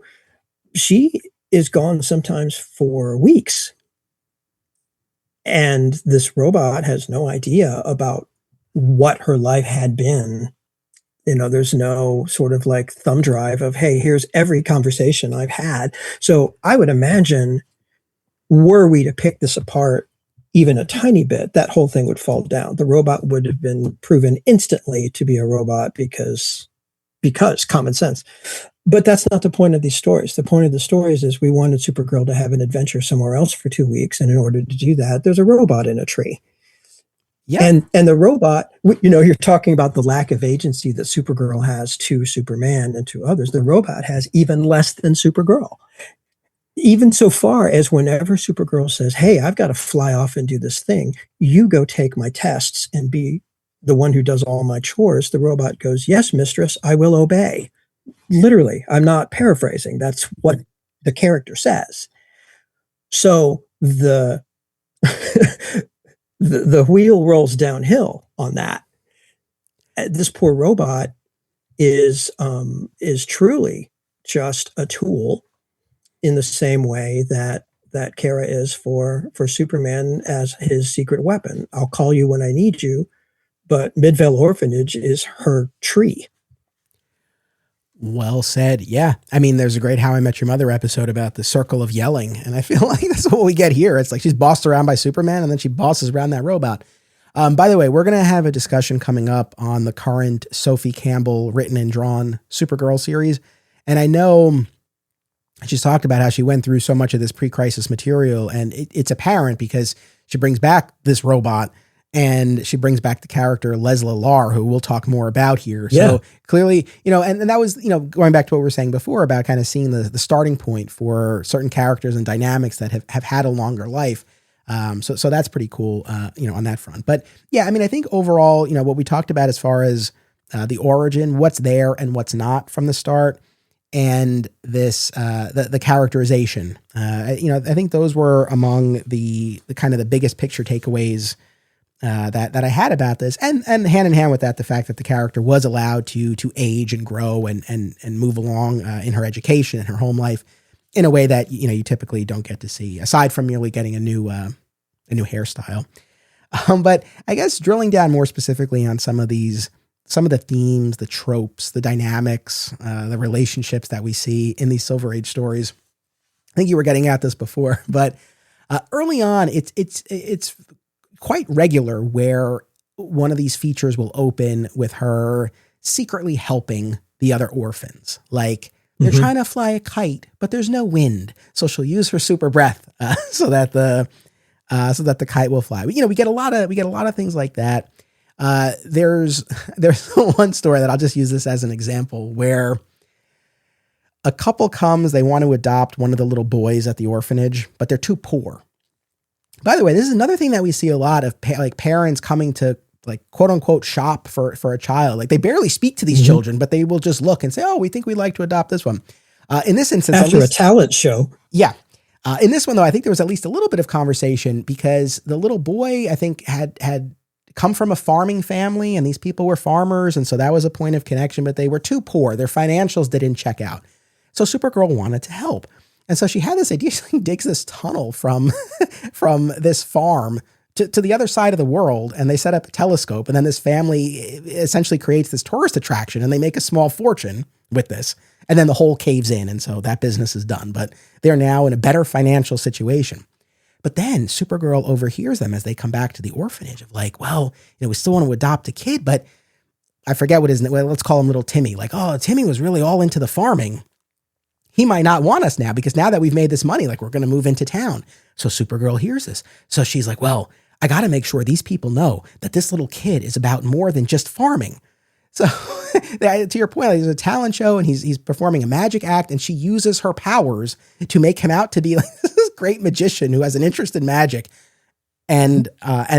she is gone sometimes for weeks, and this robot has no idea about what her life had been. There's no sort of like thumb drive of, hey, here's every conversation I've had. So I would imagine, were we to pick this apart even a tiny bit, that whole thing would fall down. The robot would have been proven instantly to be a robot because common sense. But that's not the point of these stories. The point of the stories is we wanted Supergirl to have an adventure somewhere else for 2 weeks. And in order to do that, there's a robot in a tree. Yeah. And the robot, you're talking about the lack of agency that Supergirl has to Superman and to others. The robot has even less than Supergirl. Even so far as whenever Supergirl says, hey, I've got to fly off and do this thing, you go take my tests and be the one who does all my chores, the robot goes, yes, mistress, I will obey. Literally, I'm not paraphrasing. That's what the character says. So the the wheel rolls downhill on that. This poor robot is truly just a tool, in the same way that Kara is for Superman as his secret weapon. I'll call you when I need you, but Midvale Orphanage is her tree. Well said. Yeah. I mean, there's a great How I Met Your Mother episode about the circle of yelling. And I feel like that's what we get here. It's like she's bossed around by Superman and then she bosses around that robot. By the way, we're going to have a discussion coming up on the current Sophie Campbell written and drawn Supergirl series. And I know she's talked about how she went through so much of this pre-crisis material, and it's apparent because she brings back this robot and she brings back the character Lesla-Lar, who we'll talk more about here. Yeah. So clearly, and that was, going back to what we were saying before about kind of seeing the starting point for certain characters and dynamics that have had a longer life. So that's pretty cool, on that front. But yeah, I mean, I think overall, what we talked about as far as the origin, what's there and what's not from the start, and this, the characterization, I think those were among the kind of the biggest picture takeaways that I had about this, and hand in hand with that, the fact that the character was allowed to age and grow and move along in her education and her home life in a way that you typically don't get to see, aside from merely getting a new hairstyle. But I guess drilling down more specifically on some of the themes, the tropes, the dynamics, the relationships that we see in these Silver Age stories. I think you were getting at this before, but early on, it's quite regular where one of these features will open with her secretly helping the other orphans. Like they're trying to fly a kite, but there's no wind. So she'll use her super breath so that the kite will fly. We get a lot of things like that. There's one story that I'll just use this as an example where a couple comes, they want to adopt one of the little boys at the orphanage, but they're too poor. By the way, this is another thing that we see a lot of like parents coming to like quote unquote shop for a child. Like they barely speak to these children, but they will just look and say, oh, we think we'd like to adopt this one. In this instance, after a talent show. Yeah. In this one, though, I think there was at least a little bit of conversation because the little boy, I think, had come from a farming family and these people were farmers. And so that was a point of connection, but they were too poor. Their financials didn't check out. So Supergirl wanted to help. And so she had this idea. She digs this tunnel from this farm to the other side of the world. And they set up a telescope. And then this family essentially creates this tourist attraction and they make a small fortune with this. And then the hole caves in. And so that business is done. But they're now in a better financial situation. But then Supergirl overhears them as they come back to the orphanage of like, well, we still want to adopt a kid, but I forget what his name, well, let's call him little Timmy. Like, oh, Timmy was really all into the farming. He might not want us now because now that we've made this money, like we're going to move into town. So Supergirl hears this. So she's like, well, I got to make sure these people know that this little kid is about more than just farming. So to your point, there's a talent show and he's performing a magic act and she uses her powers to make him out to be like this great magician who has an interest in magic and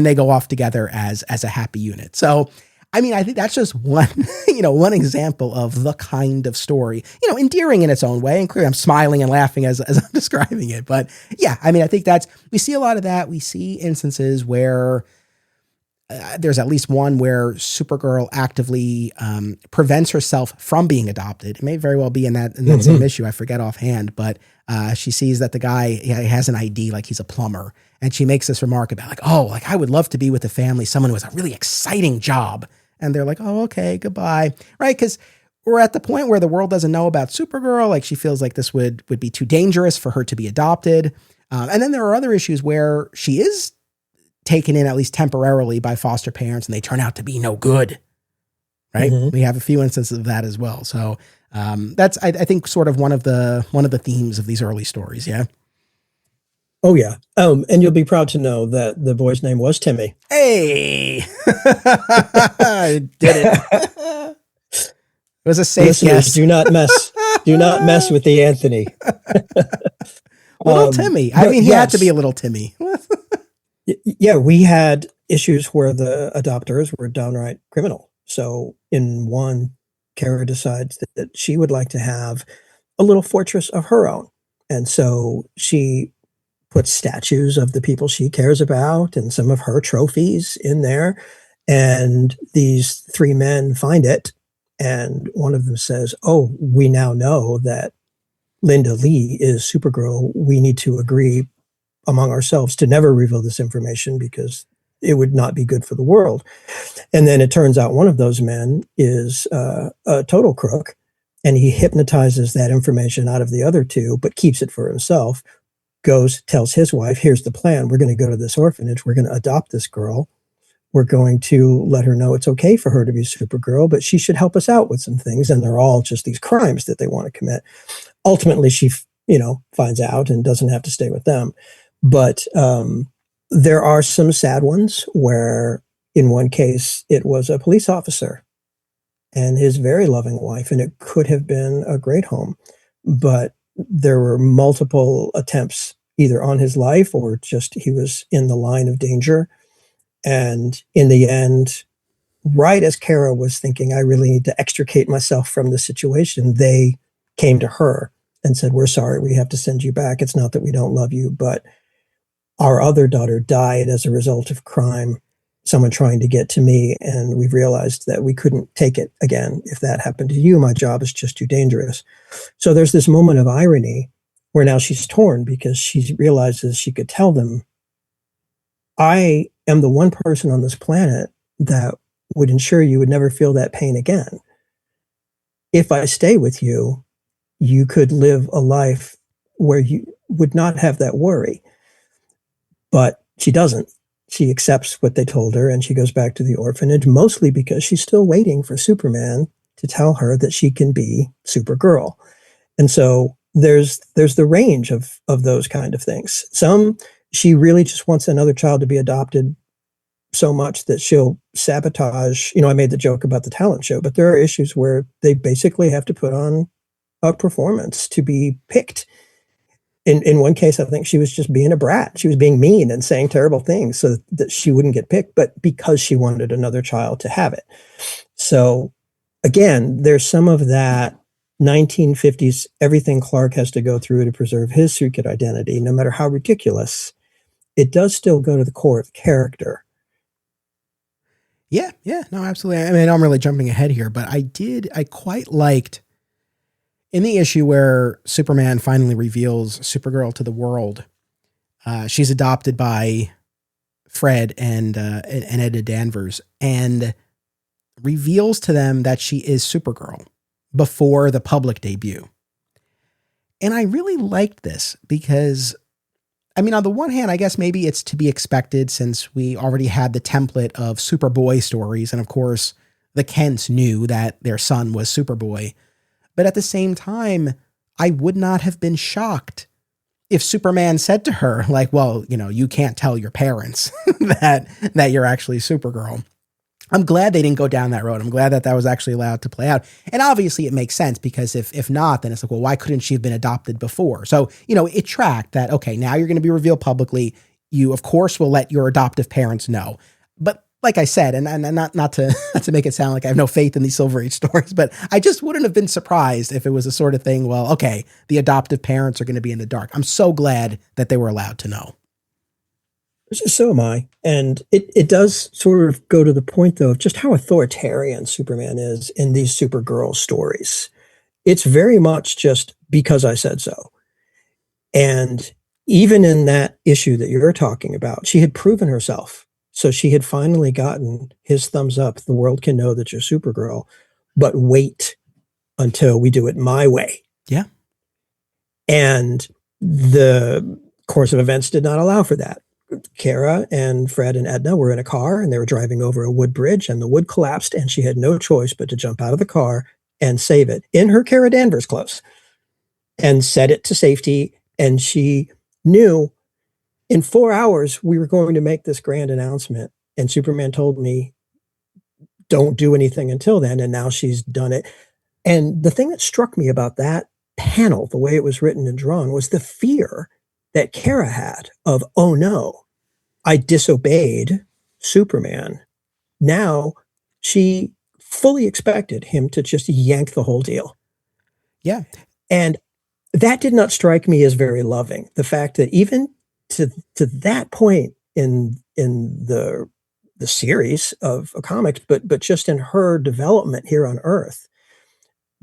they go off together as a happy unit. So, I mean, I think that's just one, one example of the kind of story, endearing in its own way. And clearly I'm smiling and laughing as I'm describing it. But yeah, I mean, I think we see a lot of that. We see instances where there's at least one where Supergirl actively prevents herself from being adopted. It may very well be in that same issue. I forget offhand, but she sees that the guy has an ID, like he's a plumber. And she makes this remark about like, oh, like I would love to be with a family, someone who has a really exciting job. And they're like, oh, okay, goodbye. Right. Because we're at the point where the world doesn't know about Supergirl. Like she feels like this would be too dangerous for her to be adopted. And then there are other issues where she is taken in at least temporarily by foster parents and they turn out to be no good. Right. Mm-hmm. We have a few instances of that as well. So that's, I think, sort of one of the themes of these early stories. Yeah. Oh, yeah. And you'll be proud to know that the boy's name was Timmy. Hey, I did it. It was a safe guess. Do not mess with the Anthony. Little Timmy. I mean, he had to be a little Timmy. Yeah, we had issues where the adopters were downright criminal. So in one, Kara decides that she would like to have a little fortress of her own. And so she puts statues of the people she cares about and some of her trophies in there. And these three men find it. And one of them says, oh, we now know that Linda Lee is Supergirl. We need to agree among ourselves to never reveal this information because it would not be good for the world. And then it turns out one of those men is a total crook, and he hypnotizes that information out of the other two, but keeps it for himself. Tells his wife, here's the plan. We're going to go to this orphanage. We're going to adopt this girl. We're going to let her know it's okay for her to be Supergirl, but she should help us out with some things. And they're all just these crimes that they want to commit. Ultimately, she, finds out and doesn't have to stay with them. But there are some sad ones where in one case, it was a police officer and his very loving wife, and it could have been a great home. But there were multiple attempts either on his life or just he was in the line of danger. And in the end, right as Kara was thinking, I really need to extricate myself from the situation, they came to her and said, we're sorry, we have to send you back. It's not that we don't love you, but our other daughter died as a result of crime, someone trying to get to me, and we've realized that we couldn't take it again. If that happened to you, my job is just too dangerous. So there's this moment of irony where now she's torn because she realizes she could tell them, I am the one person on this planet that would ensure you would never feel that pain again. If I stay with you, you could live a life where you would not have that worry. But she doesn't. She accepts what they told her and she goes back to the orphanage, mostly because she's still waiting for Superman to tell her that she can be Supergirl. And so there's the range of those kind of things. Some, she really just wants another child to be adopted so much that she'll sabotage. I made the joke about the talent show, but there are issues where they basically have to put on a performance to be picked. In one case, I think she was just being a brat. She was being mean and saying terrible things so that she wouldn't get picked, but because she wanted another child to have it. So again, there's some of that 1950s, everything Clark has to go through to preserve his secret identity, no matter how ridiculous, it does still go to the core of the character. Yeah, no, absolutely. I mean, I'm really jumping ahead here, but I quite liked in the issue where Superman finally reveals Supergirl to the world. She's adopted by Fred and Edna Danvers, and reveals to them that she is Supergirl before the public debut. And I really liked this because, I mean, on the one hand, I guess maybe it's to be expected since we already had the template of Superboy stories. And of course, the Kents knew that their son was Superboy. But at the same time, I would not have been shocked if Superman said to her, like, well, you know, you can't tell your parents that you're actually Supergirl. I'm glad they didn't go down that road. I'm glad that was actually allowed to play out. And obviously it makes sense because if not, then it's like, well, why couldn't she have been adopted before? So, you know, it tracked that, okay, now you're going to be revealed publicly. You, of course, will let your adoptive parents know. But like I said, and not to make it sound like I have no faith in these Silver Age stories, but I just wouldn't have been surprised if it was a sort of thing, well, okay, the adoptive parents are going to be in the dark. I'm so glad that they were allowed to know. So am I. And it does sort of go to the point, though, of just how authoritarian Superman is in these Supergirl stories. It's very much just because I said so. And even in that issue that you're talking about, she had proven herself. So she had finally gotten his thumbs up. The world can know that you're Supergirl, but wait until we do it my way. Yeah. And the course of events did not allow for that. Kara and Fred and Edna were in a car and they were driving over a wood bridge and the wood collapsed and she had no choice but to jump out of the car and save it in her Kara Danvers clothes and set it to safety. And she knew in 4 hours we were going to make this grand announcement. And Superman told me, don't do anything until then. And now she's done it. And the thing that struck me about that panel, the way it was written and drawn, was the fear that Kara had of, oh no, I disobeyed Superman. Now she fully expected him to just yank the whole deal. Yeah. And that did not strike me as very loving. The fact that even to that point in the series of comics, but just in her development here on Earth,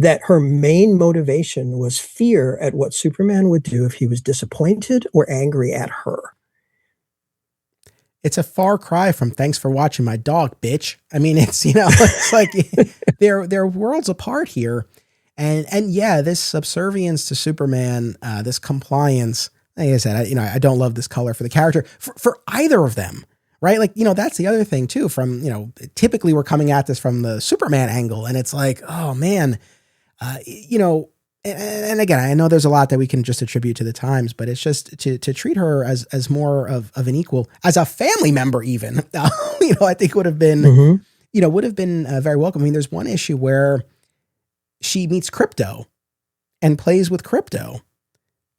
that her main motivation was fear at what Superman would do if he was disappointed or angry at her. It's a far cry from thanks for watching my dog, bitch. I mean, it's, you know, it's like they're worlds apart here. And yeah, this subservience to Superman, this compliance, like I said, I don't love this color for the character for either of them. Right. Like, you know, that's the other thing too, from, you know, typically we're coming at this from the Superman angle and it's like, oh man, you know, and again, I know there's a lot that we can just attribute to the times, but it's just to treat her as more of an equal, as a family member, even, you know, I think would have been, you know, would have been very welcome. I mean, there's one issue where she meets Crypto and plays with Crypto,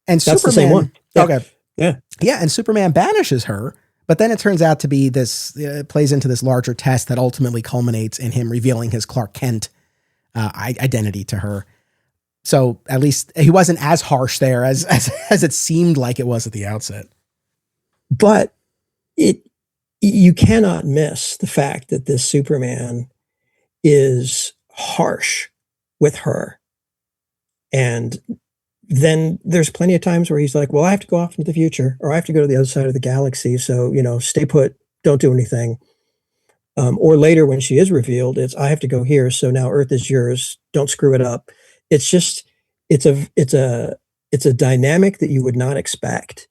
and that's Superman, the same one. Yeah. Okay. Yeah. And Superman banishes her, but then it turns out to be this, plays into this larger test that ultimately culminates in him revealing his Clark Kent identity to her. So at least he wasn't as harsh there as it seemed like it was at the outset. But you cannot miss the fact that this Superman is harsh with her. And then there's plenty of times where he's like, well, I have to go off into the future, or I have to go to the other side of the galaxy. So, you know, stay put, don't do anything. Or later when she is revealed, it's, I have to go here. So now Earth is yours. Don't screw it up. It's just, it's a dynamic that you would not expect.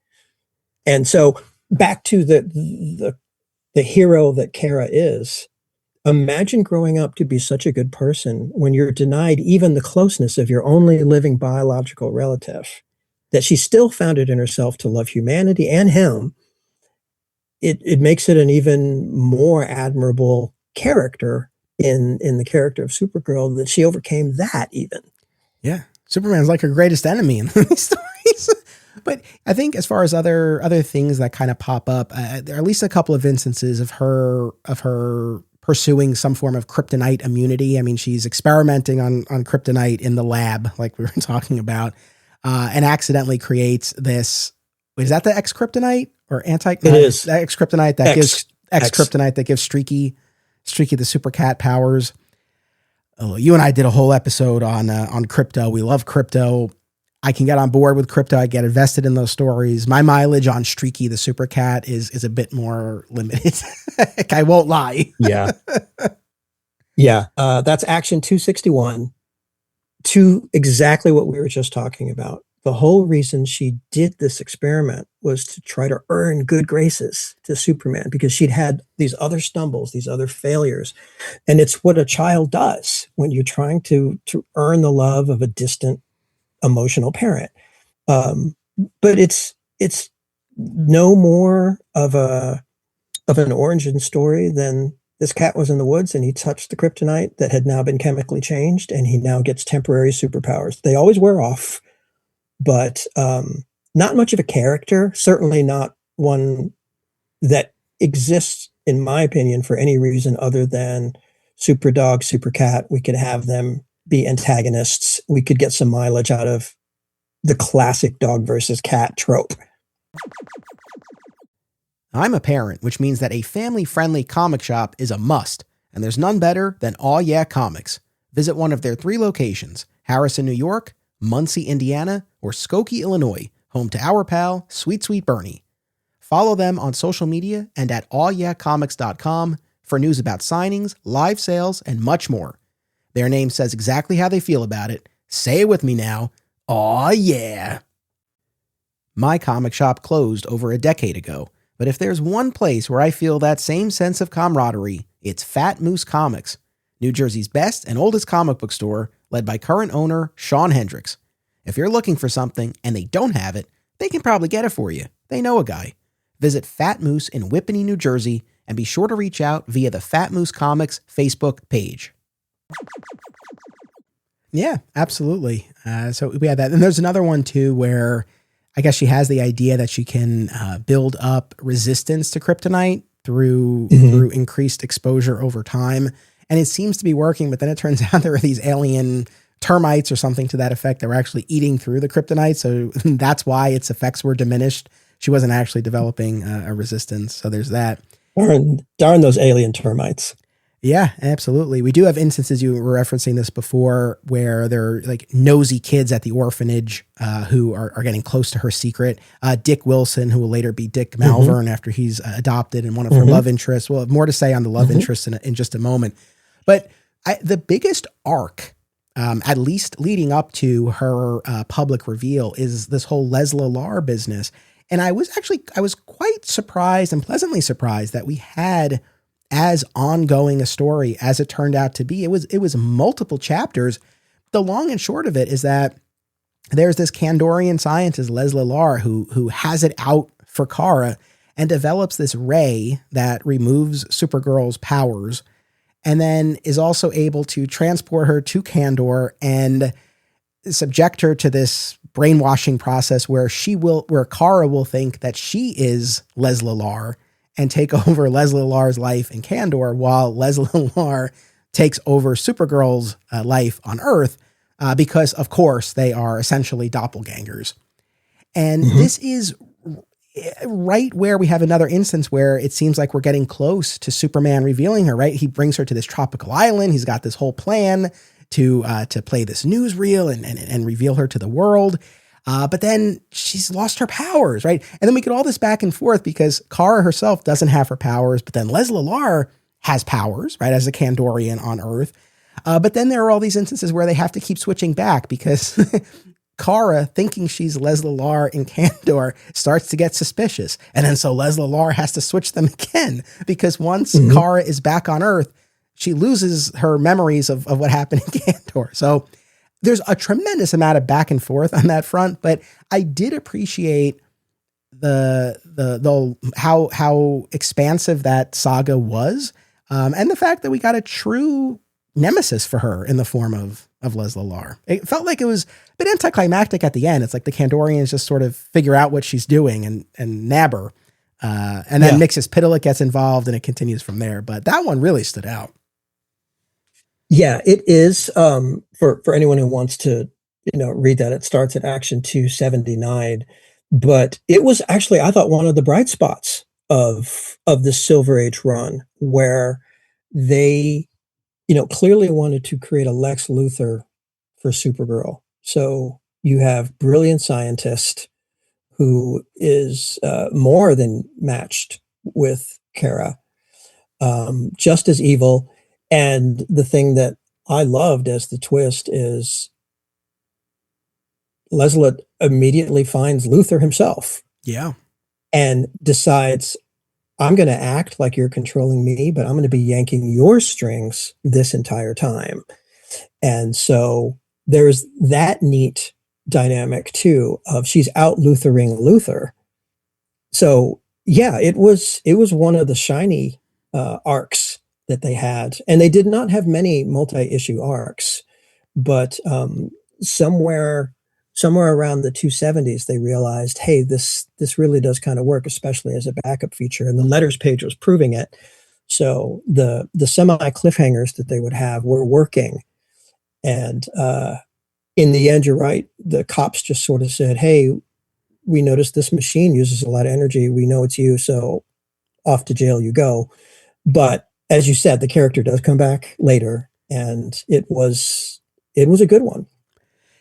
And so back to the hero that Kara is, imagine growing up to be such a good person when you're denied even the closeness of your only living biological relative, that she still found it in herself to love humanity and him. It makes it an even more admirable character in the character of Supergirl, that she overcame that even. Yeah. Superman's like her greatest enemy in these stories. But I think as far as other things that kind of pop up, there are at least a couple of instances of her pursuing some form of kryptonite immunity. I mean, she's experimenting on kryptonite in the lab, like we were talking about, and accidentally creates this. Wait, is that the X-kryptonite or anti? It is X-kryptonite that gives X-kryptonite that gives Streaky the super cat powers. Oh, you and I did a whole episode on crypto. We love crypto. I can get on board with crypto. I get invested in those stories. My mileage on Streaky the super cat is a bit more limited. I won't lie. Yeah. Yeah. That's Action 261 to exactly what we were just talking about. The whole reason she did this experiment was to try to earn good graces to Superman, because she'd had these other stumbles, these other failures. And it's what a child does when you're trying to earn the love of a distant emotional parent. But it's no more of an origin story than this cat was in the woods and he touched the kryptonite that had now been chemically changed, and he now gets temporary superpowers. They always wear off, but not much of a character, certainly not one that exists, in my opinion, for any reason other than super dog, super cat. We could have them be antagonists. We could get some mileage out of the classic dog versus cat trope. I'm a parent, which means that a family-friendly comic shop is a must, and there's none better than Aw Yeah Comics. Visit one of their 3 locations, Harrison, New York, Muncie, Indiana, or Skokie, Illinois, home to our pal, Sweet Sweet Bernie. Follow them on social media and at awyeahcomics.com for news about signings, live sales, and much more. Their name says exactly how they feel about it. Say it with me now. Aw yeah. My comic shop closed over a decade ago, but if there's one place where I feel that same sense of camaraderie, it's Fat Moose Comics, New Jersey's best and oldest comic book store, led by current owner Sean Hendricks. If you're looking for something and they don't have it, they can probably get it for you. They know a guy. Visit Fat Moose in Whippany, New Jersey, and be sure to reach out via the Fat Moose Comics Facebook page. Yeah, absolutely. So we had that. And there's another one too, where I guess she has the idea that she can build up resistance to kryptonite through increased exposure over time. And it seems to be working, but then it turns out there are these alien termites or something to that effect that were actually eating through the kryptonite. So that's why its effects were diminished. She wasn't actually developing a resistance. So there's that. Darn those alien termites. Yeah, absolutely. We do have instances, you were referencing this before, where they're like nosy kids at the orphanage who are getting close to her secret. Dick Wilson, who will later be Dick Malverne after he's adopted, and one of her love interests. We'll have more to say on the love interest in just a moment. But the biggest arc, at least leading up to her public reveal, is this whole Lesla-Lar business. And I was quite surprised and pleasantly surprised that we had as ongoing a story as it turned out to be. It was multiple chapters. The long and short of it is that there's this Kandorian scientist, Lesla-Lar, who has it out for Kara and develops this ray that removes Supergirl's powers, and then is also able to transport her to Kandor and subject her to this brainwashing process where Kara will think that she is Lesla-Lar and take over Lesla-Lar's life in Kandor, while Lesla-Lar takes over Supergirl's life on Earth, because, of course, they are essentially doppelgangers. And this is right where we have another instance where it seems like we're getting close to Superman revealing her, right? He brings her to this tropical island. He's got this whole plan to play this newsreel and reveal her to the world. But then she's lost her powers, right? And then we get all this back and forth because Kara herself doesn't have her powers, but then Lesla-Lar has powers, right, as a Kandorian on Earth. But then there are all these instances where they have to keep switching back because Kara, thinking she's Lesla-Lar in Kandor, starts to get suspicious. And then so Lesla-Lar has to switch them again because once Kara is back on Earth, she loses her memories of what happened in Kandor. So there's a tremendous amount of back and forth on that front, but I did appreciate the how expansive that saga was, and the fact that we got a true nemesis for her in the form of of Lesla-Lar. It felt like it was a bit anticlimactic at the end. It's like the Kandorians just sort of figure out what she's doing and nab her. And then Mixus Pitalik gets involved and it continues from there. But that one really stood out. Yeah, it is. For anyone who wants to, read that, it starts at Action 279. But it was actually, I thought, one of the bright spots of the Silver Age run, where they, clearly wanted to create a Lex Luthor for Supergirl. So you have brilliant scientist who is more than matched with Kara, just as evil. And the thing that I loved as the twist is Lesla immediately finds Luthor himself. Yeah. And decides, I'm going to act like you're controlling me, but I'm going to be yanking your strings this entire time. And so there's that neat dynamic too of she's out Luthering Luthor. So yeah, it was one of the shiny arcs that they had, and they did not have many multi-issue arcs, but somewhere around the 270s, they realized, hey, this really does kind of work, especially as a backup feature. And the letters page was proving it. So the semi cliffhangers that they would have were working. And in the end, you're right. The cops just sort of said, hey, we noticed this machine uses a lot of energy. We know it's you. So off to jail you go. But as you said, the character does come back later, and it was a good one.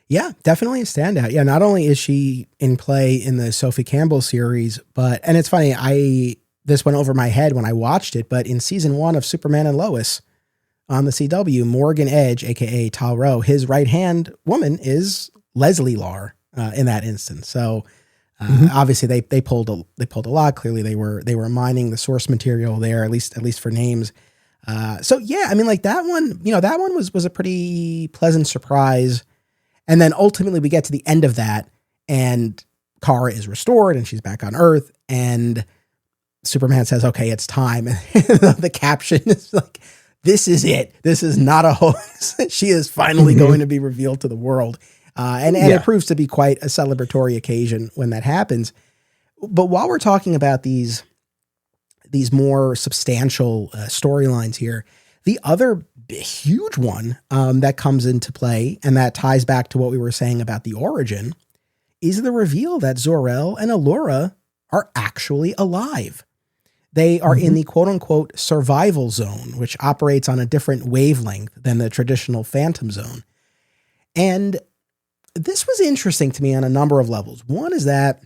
Yeah, definitely a standout. Yeah, not only is she in play in the Sophie Campbell series, and it's funny, this went over my head when I watched it, but in season 1 of Superman and Lois on the CW, Morgan Edge, aka Tal Rho, his right-hand woman is Leslie-Lar in that instance. So obviously they pulled a lot. Clearly they were mining the source material there, at least for names. So yeah, I mean, like that one, that one was a pretty pleasant surprise. And then ultimately we get to the end of that and Kara is restored and she's back on Earth and Superman says, okay, it's time. And the caption is like, this is it. This is not a hoax. She is finally going to be revealed to the world. And it proves to be quite a celebratory occasion when that happens. But while we're talking about these more substantial storylines here, the other huge one that comes into play, and that ties back to what we were saying about the origin, is the reveal that Zor-El and Alura are actually alive. They are in the quote-unquote survival zone, which operates on a different wavelength than the traditional Phantom Zone. And this was interesting to me on a number of levels. One is that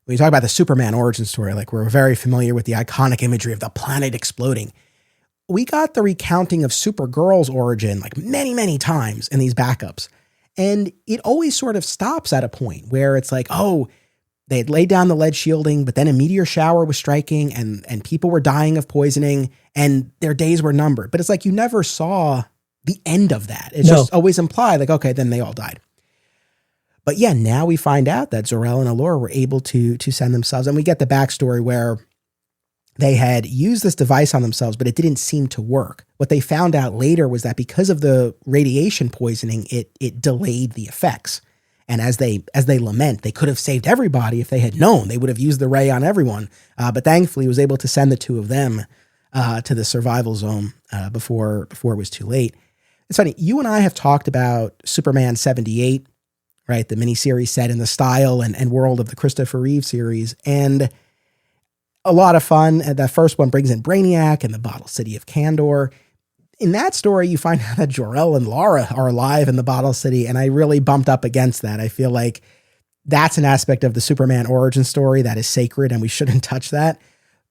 when you talk about the Superman origin story, like we're very familiar with the iconic imagery of the planet exploding. We got the recounting of Supergirl's origin like many, many times in these backups. And it always sort of stops at a point where it's like, oh, they had laid down the lead shielding, but then a meteor shower was striking and people were dying of poisoning and their days were numbered. But it's like you never saw the end of that. It's just always implied like, okay, then they all died. But yeah, now we find out that Zor-El and Alura were able to send themselves. And we get the backstory where they had used this device on themselves, but it didn't seem to work. What they found out later was that because of the radiation poisoning, it delayed the effects. And as they lament, they could have saved everybody if they had known. They would have used the ray on everyone. But thankfully, he was able to send the two of them to the survival zone before it was too late. It's funny. You and I have talked about Superman 78, right? The miniseries set in the style and world of the Christopher Reeve series. And a lot of fun. That first one brings in Brainiac and the Bottle City of Kandor. In that story, you find out that Jor-El and Lara are alive in the Bottle City, and I really bumped up against that. I feel like that's an aspect of the Superman origin story that is sacred, and we shouldn't touch that.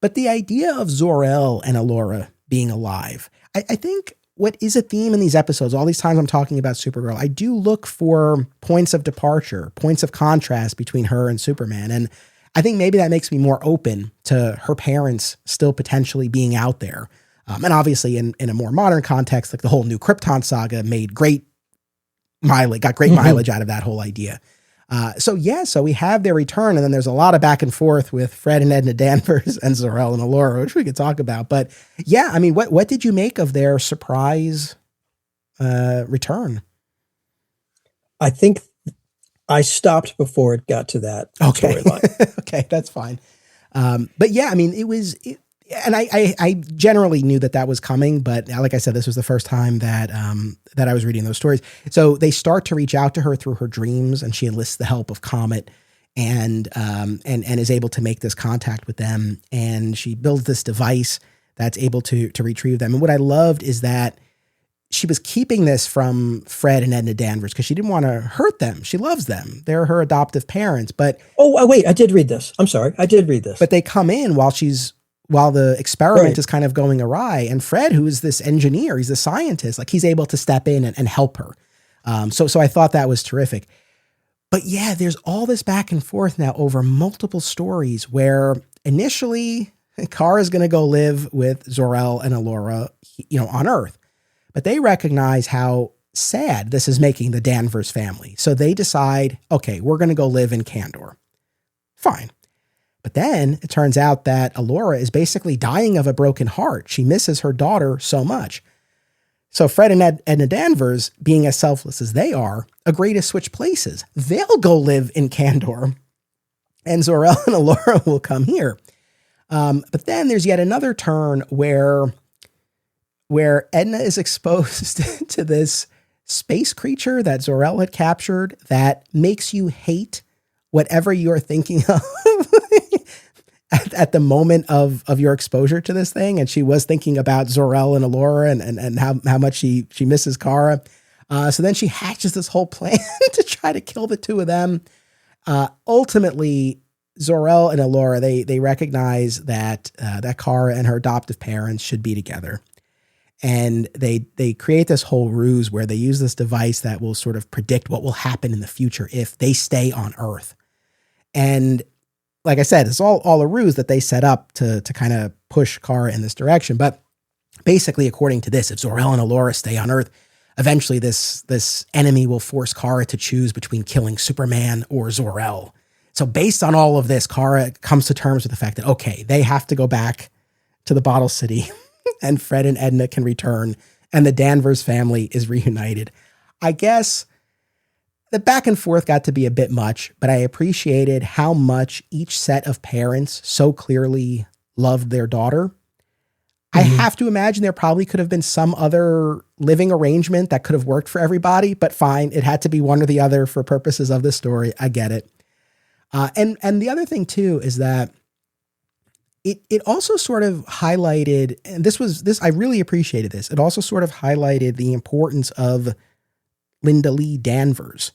But the idea of Zor-El and Alura being alive, I think what is a theme in these episodes, all these times I'm talking about Supergirl, I do look for points of departure, points of contrast between her and Superman, and I think maybe that makes me more open to her parents still potentially being out there. And obviously in a more modern context, like the whole New Krypton saga got great mileage out of that whole idea. So we have their return, and then there's a lot of back and forth with Fred and Edna Danvers and Zor-El and Alura, which we could talk about. But yeah, I mean, what did you make of their surprise return? I think I stopped before it got to that Okay. storyline. Okay, that's fine. But yeah, I mean, and I generally knew that was coming, but like I said, this was the first time that I was reading those stories. So they start to reach out to her through her dreams, and she enlists the help of Comet, and is able to make this contact with them. And she builds this device that's able to retrieve them. And what I loved is that she was keeping this from Fred and Edna Danvers because she didn't want to hurt them. She loves them. They're her adoptive parents, but Wait, I did read this. I'm sorry. I did read this. But they come in while the experiment is kind of going awry. And Fred, who is this engineer, he's a scientist, like he's able to step in and help her. So I thought that was terrific. But yeah, there's all this back and forth now over multiple stories where initially Kara is going to go live with Zor-El and Alura, on Earth. But they recognize how sad this is making the Danvers family. So they decide, okay, we're going to go live in Kandor. Fine. But then it turns out that Alura is basically dying of a broken heart. She misses her daughter so much. So Fred and Edna Danvers, being as selfless as they are, agree to switch places. They'll go live in Kandor, and Zor-El and Alura will come here. But then there's yet another turn where Edna is exposed to this space creature that Zor-El had captured that makes you hate whatever you're thinking of at the moment of your exposure to this thing. And she was thinking about Zor-El and Alura and how much she misses Kara. So then she hatches this whole plan to try to kill the two of them. Ultimately, Zor-El and Alura, they recognize that Kara and her adoptive parents should be together. And they create this whole ruse where they use this device that will sort of predict what will happen in the future if they stay on Earth. And like I said, it's all a ruse that they set up to kind of push Kara in this direction. But basically, according to this, if Zor-El and Alura stay on Earth, eventually this enemy will force Kara to choose between killing Superman or Zor-El. So based on all of this, Kara comes to terms with the fact that, okay, they have to go back to the Bottle City and Fred and Edna can return and the Danvers family is reunited. I guess the back and forth got to be a bit much, but I appreciated how much each set of parents so clearly loved their daughter. I have to imagine there probably could have been some other living arrangement that could have worked for everybody, but fine. It had to be one or the other for purposes of this story. I get it. And the other thing too is that it also sort of highlighted, and this I really appreciated this. It also sort of highlighted the importance of Linda Lee Danvers,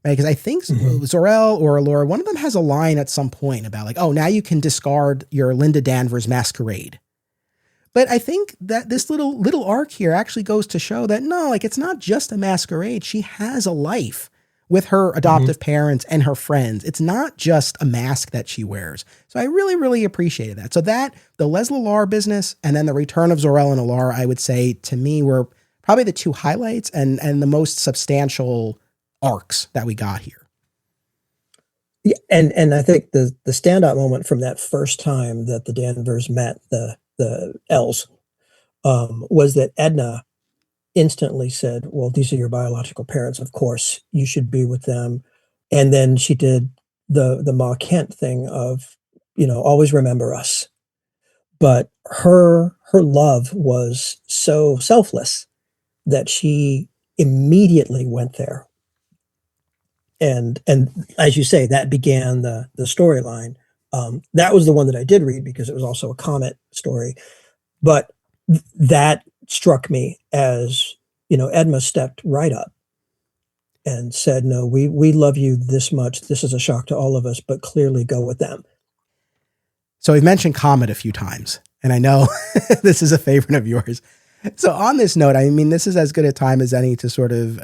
right? Because I think Zor-El or Alura, one of them has a line at some point about like, oh, now you can discard your Linda Danvers masquerade. But I think that this little arc here actually goes to show that no, like it's not just a masquerade. She has a life with her adoptive parents and her friends. It's not just a mask that she wears. So I really, really appreciated that. So that, the Lesla-Lar business, and then the return of Zor-El and Alura, I would say to me were probably the two highlights and the most substantial arcs that we got here. Yeah, and I think the standout moment from that first time that the Danvers met the L's was that Edna instantly said, well, these are your biological parents. Of course, you should be with them. And then she did the Ma Kent thing of, always remember us. But her love was so selfless that she immediately went there. And as you say, that began the storyline. That was the one that I did read because it was also a Comet story. But that struck me as, Edna stepped right up and said, no, we love you this much. This is a shock to all of us, but clearly go with them. So we've mentioned Comet a few times, and I know this is a favorite of yours. So on this note, I mean, this is as good a time as any to sort of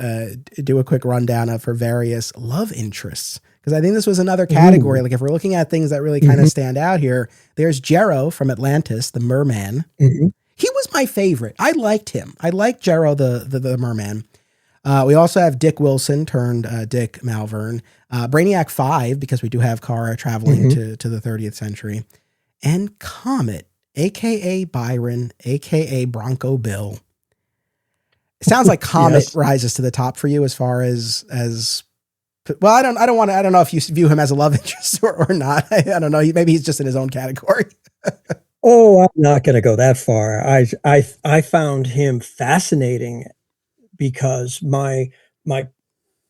do a quick rundown of her various love interests. Because I think this was another category. Like if we're looking at things that really kind of stand out here, there's Jerro from Atlantis, the merman. He was my favorite. I liked him. I liked Jerro, the merman. We also have Dick Wilson turned Dick Malverne. Brainiac 5, because we do have Kara traveling to the 30th century. And Comet, a.k.a. Byron, a.k.a. Bronco Bill. It sounds like Comet Yes. rises to the top for you as far as well, I don't know if you view him as a love interest or not. I don't know. Maybe he's just in his own category. Oh, I'm not going to go that far. I found him fascinating because my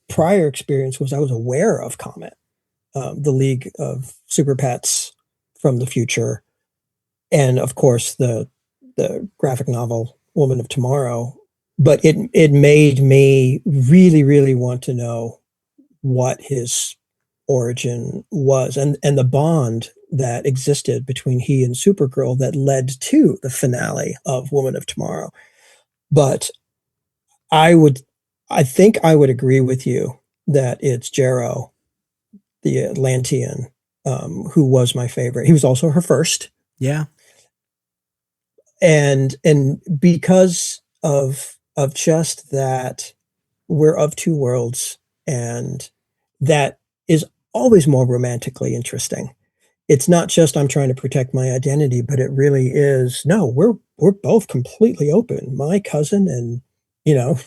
prior experience was I was aware of Comet, the League of Super Pets from the future, and of course the graphic novel Woman of Tomorrow. But it made me really, really want to know what his origin was, and the bond that existed between he and Supergirl that led to the finale of Woman of Tomorrow. But I would, I think I would agree with you that it's Jerro, the Atlantean, who was my favorite. He was also her first, Yeah. and because of just that, we're of two worlds, and that is always more romantically interesting. It's not just I'm trying to protect my identity, but it really is, no, we're both completely open. My cousin and, you know,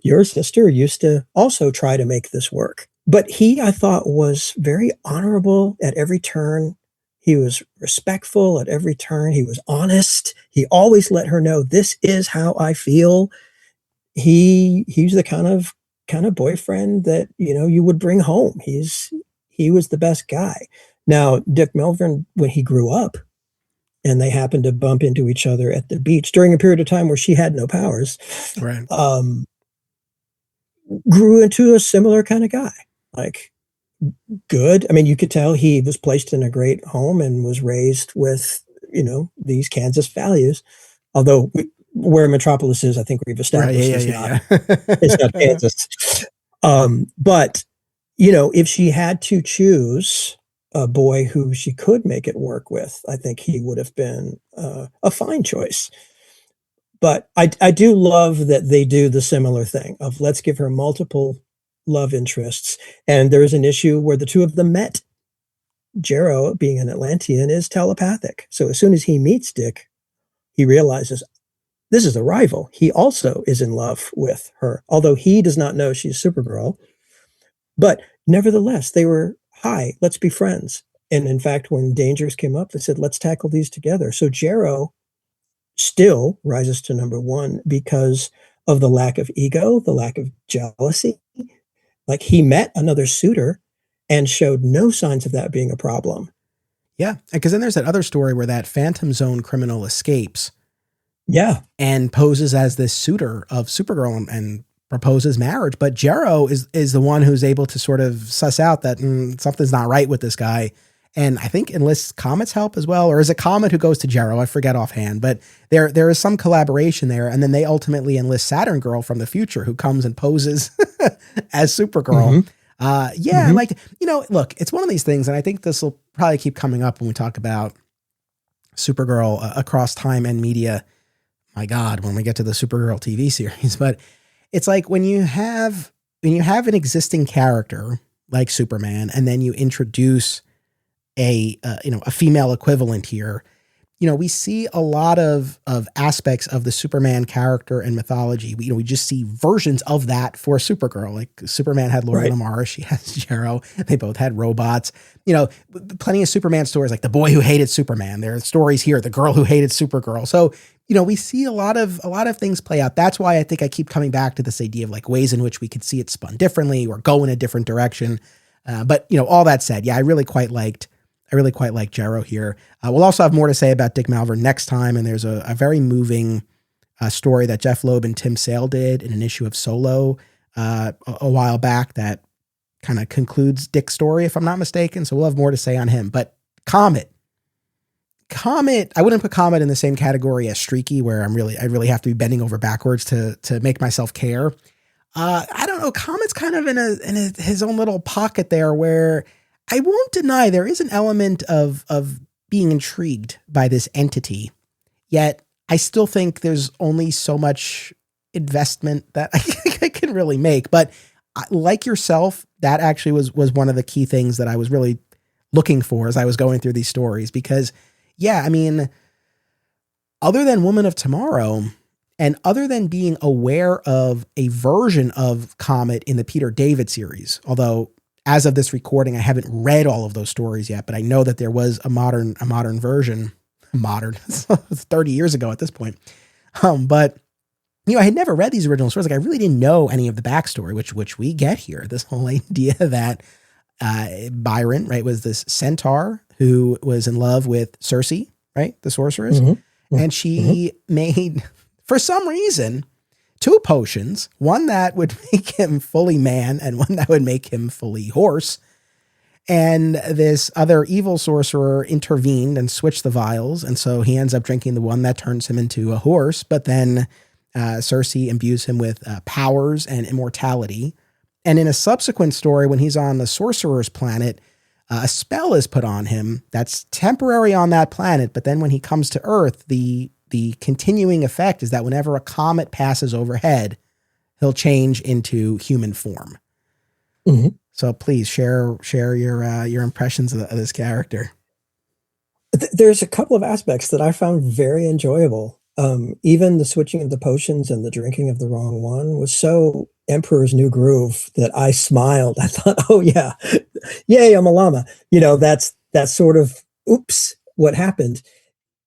your sister used to also try to make this work. But he, I thought, was very honorable at every turn. He was respectful at every turn. He was honest. He always let her know this is how I feel. He's the kind of boyfriend that, you know, you would bring home. He was the best guy. Now, Dick Malverne, when he grew up and they happened to bump into each other at the beach during a period of time where she had no powers, Right. grew into a similar kind of guy. Like, good. I mean, you could tell he was placed in a great home and was raised with, you know, these Kansas values. Although where Metropolis is, I think we've Right. established Yeah. it's not Yeah. Kansas. But you know, if she had to choose a boy who she could make it work with, I think he would have been a fine choice. But I do love that they do the similar thing of let's give her multiple love interests. And there is an issue where the two of them met. Jerro, being an Atlantean, is telepathic. So as soon as he meets Dick, he realizes this is a rival. He also is in love with her, although he does not know she's Supergirl. But nevertheless, they were, hi, let's be friends. And in fact, when dangers came up, they said, let's tackle these together. So Jerro still rises to number one because of the lack of ego, the lack of jealousy. Like he met another suitor and showed no signs of that being a problem. Yeah. Because then there's that other story where that Phantom Zone criminal escapes. Yeah. And poses as this suitor of Supergirl and proposes marriage. But Jerro is the one who's able to sort of suss out that something's not right with this guy. And I think enlists Comet's help as well. Or is it Comet who goes to Jerro? I forget offhand. But there is some collaboration there. And then they ultimately enlist Saturn Girl from the future who comes and poses as Supergirl. Mm-hmm. Like, you know, look, it's one of these things. And I think this will probably keep coming up when we talk about Supergirl across time and media. My God, when we get to the Supergirl TV series, but it's like when you have an existing character like Superman, and then you introduce a female equivalent here, you know, we see a lot of aspects of the Superman character and mythology. We just see versions of that for Supergirl. Like Superman had Laura Lamar, she has Jerro. They both had robots. You know, plenty of Superman stories like the boy who hated Superman. There are stories here, the girl who hated Supergirl. So, you know, we see a lot of things play out. That's why I think I keep coming back to this idea of like ways in which we could see it spun differently or go in a different direction. But you know, all that said, yeah, I really quite liked Jerro here. We'll also have more to say about Dick Malverne next time. And there's a very moving story that Jeff Loeb and Tim Sale did in an issue of Solo a while back that kind of concludes Dick's story, if I'm not mistaken. So we'll have more to say on him. But Comet, I wouldn't put Comet in the same category as Streaky, where I really have to be bending over backwards to make myself care. I don't know. Comet's kind of in his own little pocket there, where I won't deny there is an element of being intrigued by this entity. Yet I still think there's only so much investment that I can really make. But like yourself, that actually was one of the key things that I was really looking for as I was going through these stories, because yeah, I mean, other than Woman of Tomorrow, And other than being aware of a version of Comet in the Peter David series, although as of this recording, I haven't read all of those stories yet, but I know that there was a modern version. Modern, it's 30 years ago at this point. But I had never read these original stories. Like, I really didn't know any of the backstory, which we get here. This whole idea that Byron, right, was this centaur who was in love with Circe, right, the sorceress, and she made, for some reason, 2 potions, one that would make him fully man and one that would make him fully horse. And this other evil sorcerer intervened and switched the vials. And so he ends up drinking the one that turns him into a horse. But then Circe imbues him with powers and immortality. And in a subsequent story, when he's on the sorcerer's planet, a spell is put on him that's temporary on that planet. But then when he comes to Earth, the continuing effect is that whenever a comet passes overhead, he'll change into human form. Mm-hmm. So please share your impressions of this character. There's a couple of aspects that I found very enjoyable. Even the switching of the potions and the drinking of the wrong one was so Emperor's New Groove that I smiled. I thought, oh yeah, yay, I'm a llama. That's sort of, oops, what happened.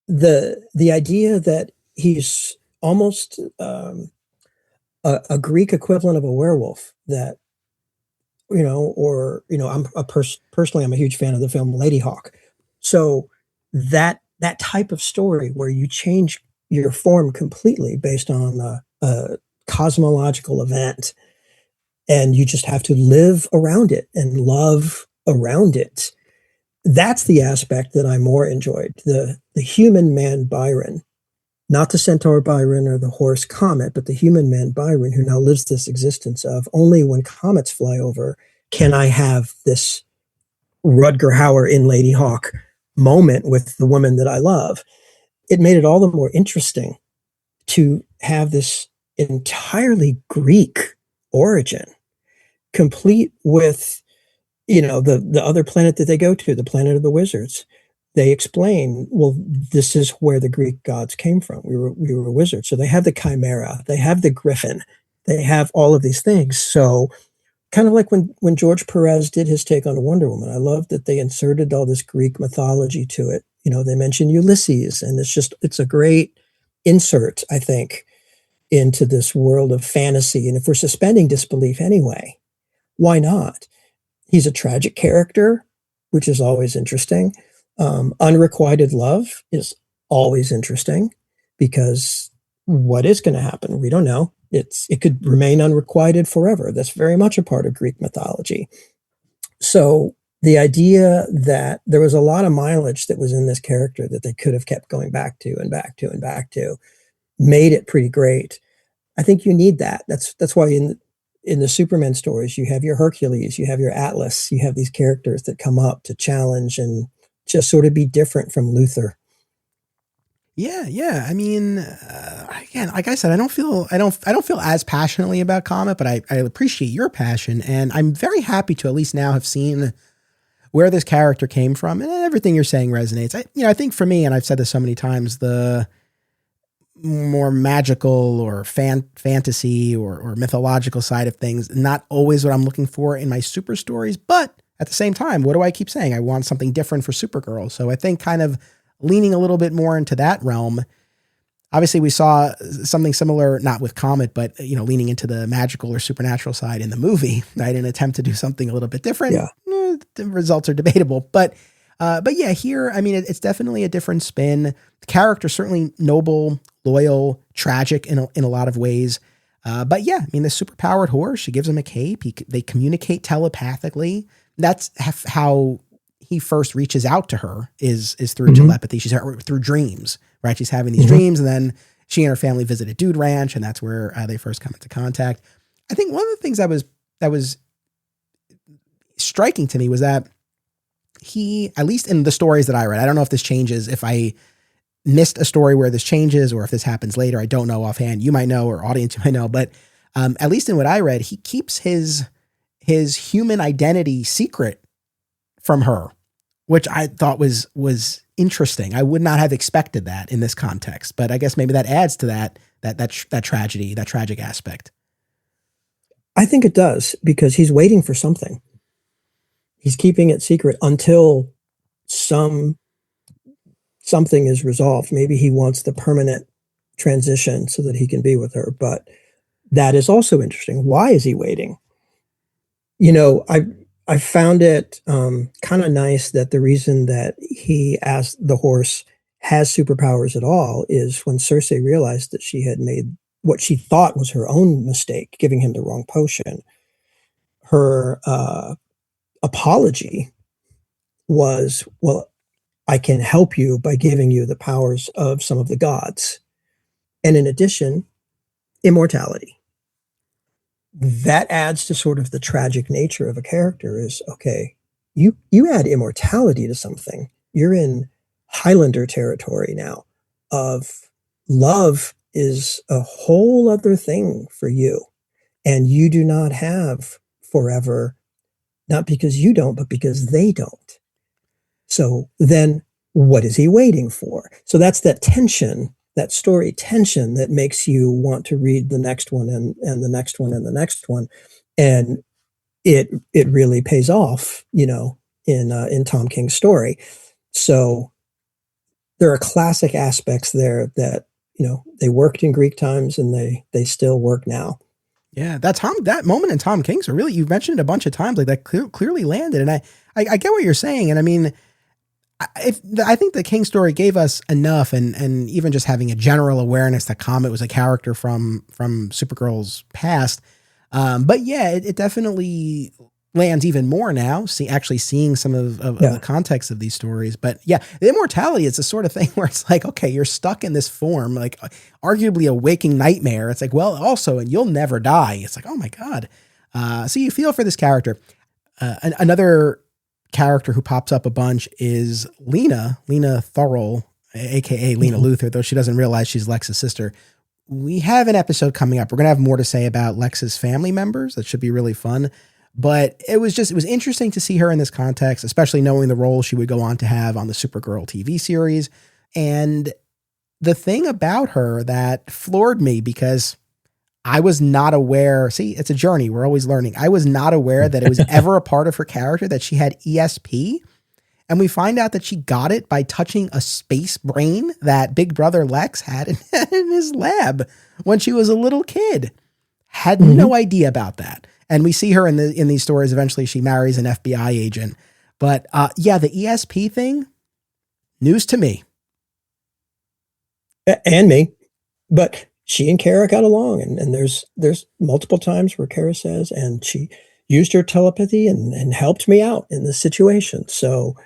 The idea that he's almost a Greek equivalent of a werewolf, that personally, I'm a huge fan of the film Ladyhawke. So that type of story where you change your form completely based on a cosmological event, and you just have to live around it and love around it. That's the aspect that I more enjoyed. The human man Byron, not the centaur Byron or the horse Comet, but the human man Byron, who now lives this existence of only when comets fly over can I have this Rutger Hauer in Ladyhawke moment with the woman that I love. It made it all the more interesting to have this entirely Greek origin, complete with, the other planet that they go to, the planet of the wizards. They explain, well, this is where the Greek gods came from. We were wizards. So they have the chimera, they have the griffin, they have all of these things. So kind of like when George Perez did his take on Wonder Woman, I love that they inserted all this Greek mythology to it. They mention Ulysses, and it's a great insert, I think, into this world of fantasy. And if we're suspending disbelief anyway, why not? He's a tragic character, which is always interesting. Unrequited love is always interesting, because what is going to happen? We don't know. It could remain unrequited forever. That's very much a part of Greek mythology. So the idea that there was a lot of mileage that was in this character that they could have kept going back to and back to and back to made it pretty great. I think you need that. That's why in the Superman stories, you have your Hercules, you have your Atlas, you have these characters that come up to challenge and just sort of be different from Luther. Yeah. I mean, again, like I said, I don't feel as passionately about Comet, but I appreciate your passion, and I'm very happy to at least now have seen where this character came from, and everything you're saying resonates. I think for me, and I've said this so many times, the more magical or fantasy or mythological side of things, not always what I'm looking for in my super stories, but at the same time, what do I keep saying? I want something different for Supergirl. So I think kind of leaning a little bit more into that realm. Obviously, we saw something similar, not with Comet, but leaning into the magical or supernatural side in the movie, right? An attempt to do something a little bit different. Yeah. The results are debatable, but yeah, here, I mean, it's definitely a different spin. The character certainly noble, loyal, tragic in a lot of ways. But yeah, I mean, the superpowered horse, she gives him a cape. They communicate telepathically. That's how he first reaches out to her is through telepathy. She's through dreams, right? She's having these dreams, and then she and her family visit a dude ranch, and that's where they first come into contact. I think one of the things that was striking to me was that he, at least in the stories that I read, I don't know if this changes, if I missed a story where this changes or if this happens later. I don't know offhand. You might know, or audience, you might know, but at least in what I read, he keeps his human identity secret from her, which I thought was interesting. I would not have expected that in this context, but I guess maybe that adds to that that tragedy, that tragic aspect. I think it does, because he's waiting for something. He's keeping it secret until something is resolved. Maybe he wants the permanent transition so that he can be with her. But that is also interesting. Why is he waiting? I found it kind of nice that the reason that he asked the horse has superpowers at all is when Cersei realized that she had made what she thought was her own mistake, giving him the wrong potion. Her apology was, well, I can help you by giving you the powers of some of the gods. And in addition, immortality. That adds to sort of the tragic nature of a character is, okay, you add immortality to something. You're in Highlander territory now of love is a whole other thing for you. And you do not have forever, not because you don't, but because they don't. So then what is he waiting for? So that's that tension, that story tension that makes you want to read the next one and the next one and the next one. And it really pays off, in Tom King's story. So there are classic aspects there that, they worked in Greek times and they still work now. Yeah, that moment in Tom King's really, you've mentioned it a bunch of times, like that clearly landed. And I get what you're saying. And I mean, I think the King story gave us enough, and even just having a general awareness that Comet was a character from Supergirl's past. But yeah, it definitely lands even more now. Actually seeing some of the context of these stories. But yeah, the immortality is the sort of thing where it's like, okay, you're stuck in this form, like arguably a waking nightmare. It's like, well, also, and you'll never die. It's like, oh my God. So you feel for this character. Another character who pops up a bunch is Lena Thurl, aka Lena Luthor, though she doesn't realize she's Lex's sister. We have an episode coming up. We're going to have more to say about Lex's family members. That should be really fun. But it was interesting to see her in this context, especially knowing the role she would go on to have on the Supergirl TV series. And the thing about her that floored me, because I was not aware. See, it's a journey. We're always learning. I was not aware that it was ever a part of her character that she had ESP. And we find out that she got it by touching a space brain that Big Brother Lex had in his lab when she was a little kid. Had no idea about that. And we see her in these stories. Eventually she marries an FBI agent. But yeah, the ESP thing, news to me. And me. But she and Kara got along, and there's multiple times where Kara says, and she used her telepathy and helped me out in this situation. So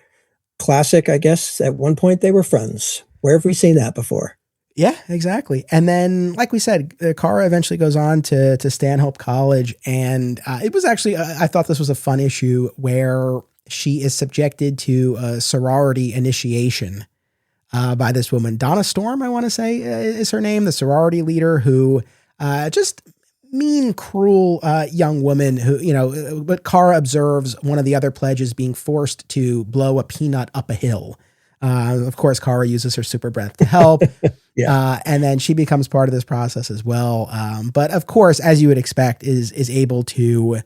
classic, I guess, at one point they were friends. Where have we seen that before? Yeah, exactly. And then, like we said, Kara eventually goes on to Stanhope College. And it was actually, I thought this was a fun issue where she is subjected to a sorority initiation by this woman. Donna Storm, I want to say, is her name, the sorority leader who just mean, cruel young woman who, but Kara observes one of the other pledges being forced to blow a peanut up a hill. Of course, Kara uses her super breath to help. And then she becomes part of this process as well. But of course, as you would expect, is able to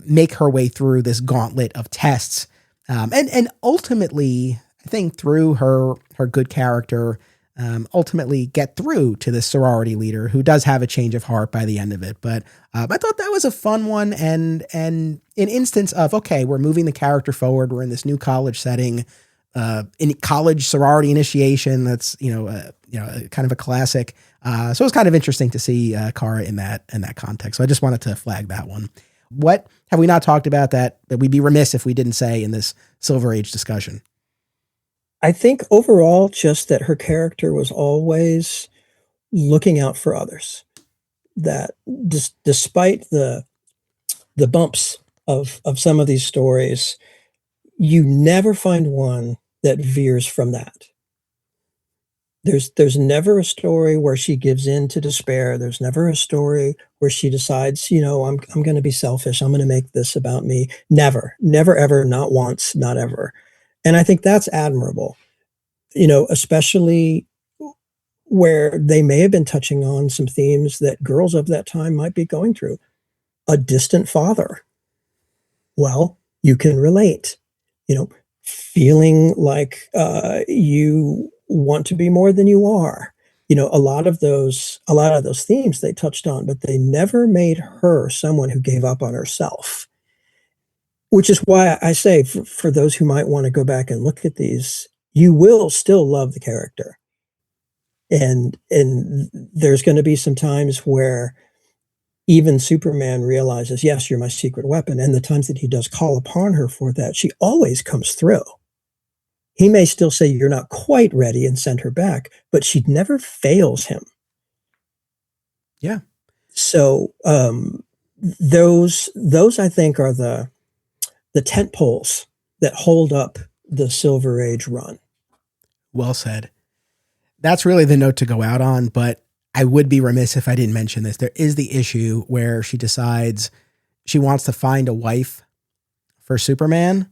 make her way through this gauntlet of tests. And ultimately, I think through her good character, ultimately get through to the sorority leader, who does have a change of heart by the end of it. But I thought that was a fun one, and an instance of, okay, we're moving the character forward. We're in this new college setting, in college sorority initiation. That's kind of a classic. So it was kind of interesting to see Kara in that context. So I just wanted to flag that one. What have we not talked about that we'd be remiss if we didn't say in this Silver Age discussion? I think overall, just that her character was always looking out for others. That despite the bumps of some of these stories, you never find one that veers from that. There's never a story where she gives in to despair. There's never a story where she decides, I'm going to be selfish. I'm going to make this about me. Never, ever, not once, not ever. And I think that's admirable, especially where they may have been touching on some themes that girls of that time might be going through. A distant father. Well, you can relate, feeling like you want to be more than you are. A lot of those themes they touched on, but they never made her someone who gave up on herself. Which is why I say, for those who might want to go back and look at these, you will still love the character. And there's going to be some times where even Superman realizes, yes, you're my secret weapon. And the times that he does call upon her for that, she always comes through. He may still say you're not quite ready and send her back, but she never fails him. Yeah. So those I think are the tent poles that hold up the Silver Age run. Well said. That's really the note to go out on, but I would be remiss if I didn't mention this. There is the issue where she decides she wants to find a wife for Superman.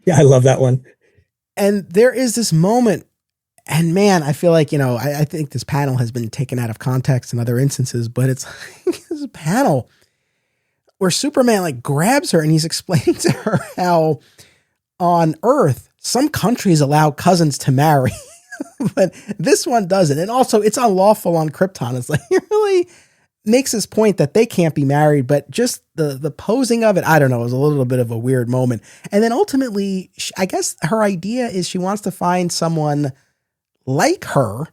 Yeah, I love that one. And there is this moment, and man, I feel like, I think this panel has been taken out of context in other instances, but it's like this panel where Superman like grabs her and he's explaining to her how on Earth, some countries allow cousins to marry. But this one doesn't. And also it's unlawful on Krypton. It's like, it really makes this point that they can't be married, but just the posing of it, I don't know, is a little bit of a weird moment. And then ultimately, I guess her idea is she wants to find someone like her,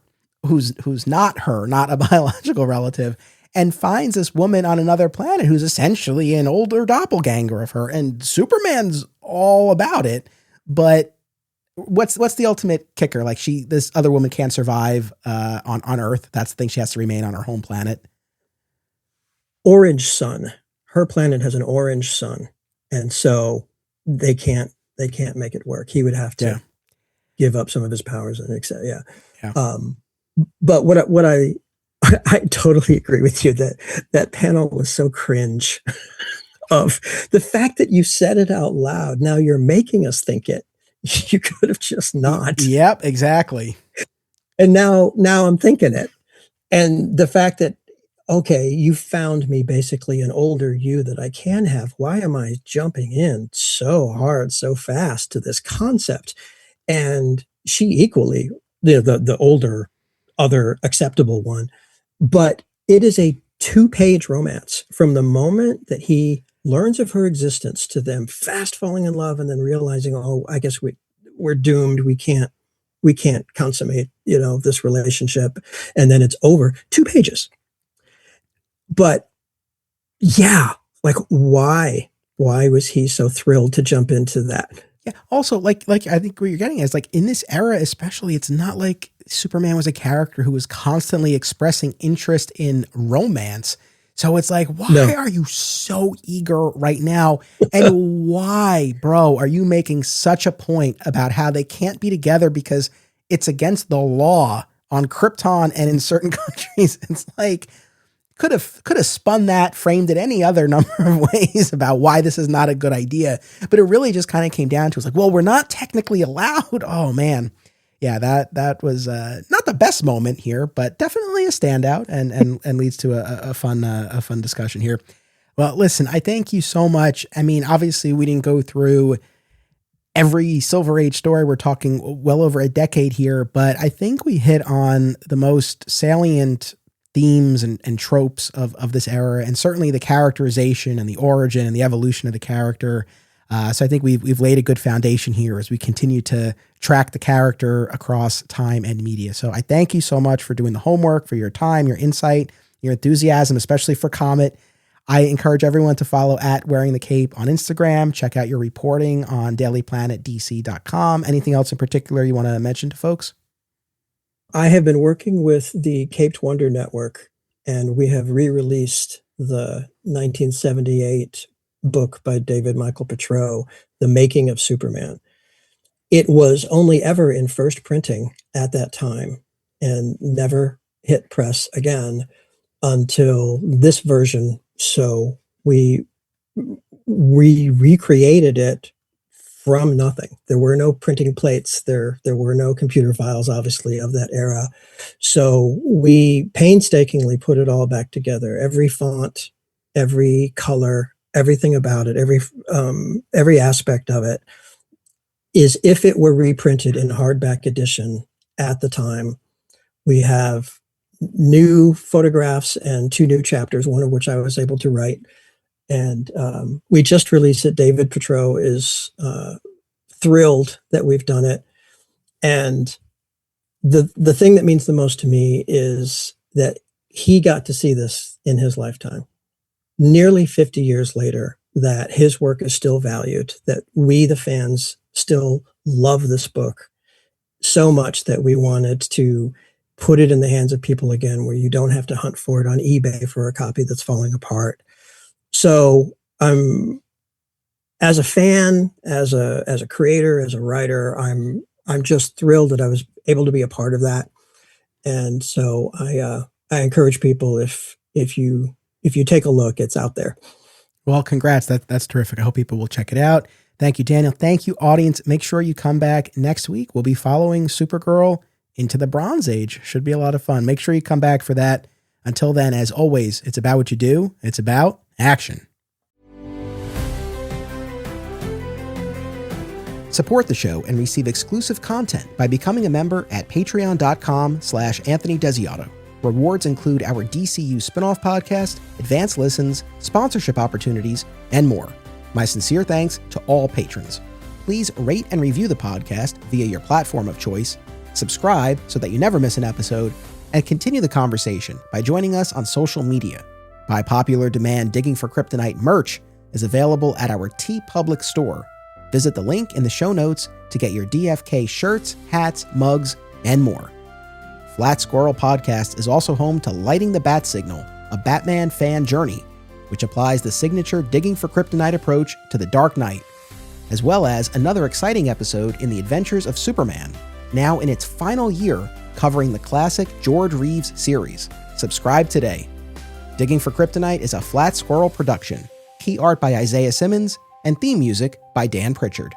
who's not her, not a biological relative, and finds this woman on another planet who's essentially an older doppelganger of her. And Superman's all about it, but what's the ultimate kicker? Like this other woman can't survive on Earth. That's the thing. She has to remain on her home planet. Orange sun. Her planet has an orange sun, and so they can't make it work. He would have to give up some of his powers and accept. Yeah. But what I totally agree with you that panel was so cringe of the fact that you said it out loud. Now you're making us think it. You could have just not. Yep, exactly. And now I'm thinking it. And the fact that, okay, you found me basically an older you that I can have. Why am I jumping in so hard, so fast to this concept? And she equally, the older, other acceptable one. But it is a 2-page romance from the moment that he learns of her existence to them fast falling in love and then realizing, oh, I guess we're doomed. We can't consummate, this relationship. And then it's over. 2 pages. But yeah, like why was he so thrilled to jump into that? Yeah. Also, like I think what you're getting is like in this era, especially, it's not like Superman was a character who was constantly expressing interest in romance. So it's like, why are you so eager right now? And why, bro, are you making such a point about how they can't be together because it's against the law on Krypton and in certain countries? It's like, could have spun that, framed it any other number of ways about why this is not a good idea. But it really just kind of came down to, it's like, well, we're not technically allowed. Oh man. Yeah, that was not the best moment here, but definitely a standout and leads to a fun discussion here. Well, listen, I thank you so much. I mean, obviously we didn't go through every Silver Age story. We're talking well over a decade here, but I think we hit on the most salient themes and tropes of this era, and certainly the characterization and the origin and the evolution of the character. So I think we've laid a good foundation here as we continue to track the character across time and media. So I thank you so much for doing the homework, for your time, your insight, your enthusiasm, especially for Comet. I encourage everyone to follow @WearingTheCape on Instagram. Check out your reporting on dailyplanetdc.com. Anything else in particular you want to mention to folks? I have been working with the Caped Wonder Network, and we have re-released the 1978 book by David Michael Petro, The Making of Superman. It was only ever in first printing at that time and never hit press again until this version. So we recreated it from nothing. There were no printing plates. There were no computer files, obviously, of that era. So we painstakingly put it all back together. Every font, every color, everything about it, every aspect of it is if it were reprinted in hardback edition at the time. We have new photographs and 2 new chapters, one of which I was able to write. And we just released it. David Petro is thrilled that we've done it. And the thing that means the most to me is that he got to see this in his lifetime. Nearly 50 years later, that his work is still valued, that we, the fans, still love this book so much that we wanted to put it in the hands of people again, where you don't have to hunt for it on eBay for a copy that's falling apart. So as a fan, as a creator, as a writer, I'm just thrilled that I was able to be a part of that. And so I encourage people, if you take a look, it's out there. Well, congrats. That's terrific. I hope people will check it out. Thank you, Daniel. Thank you, audience. Make sure you come back next week. We'll be following Supergirl into the Bronze Age. Should be a lot of fun. Make sure you come back for that. Until then, as always, it's about what you do. It's about action. Support the show and receive exclusive content by becoming a member at patreon.com/Anthony Desiato. Rewards include our DCU spinoff podcast, advanced listens, sponsorship opportunities, and more. My sincere thanks to all patrons. Please rate and review the podcast via your platform of choice, subscribe so that you never miss an episode, and continue the conversation by joining us on social media. By popular demand, Digging for Kryptonite merch is available at our TeePublic store. Visit the link in the show notes to get your DFK shirts, hats, mugs, and more. Flat Squirrel Podcast is also home to Lighting the Bat Signal, a Batman fan journey, which applies the signature Digging for Kryptonite approach to the Dark Knight, as well as another exciting episode in the Adventures of Superman, now in its final year covering the classic George Reeves series. Subscribe today. Digging for Kryptonite is a Flat Squirrel production. Key art by Isaiah Simmons and theme music by Dan Pritchard.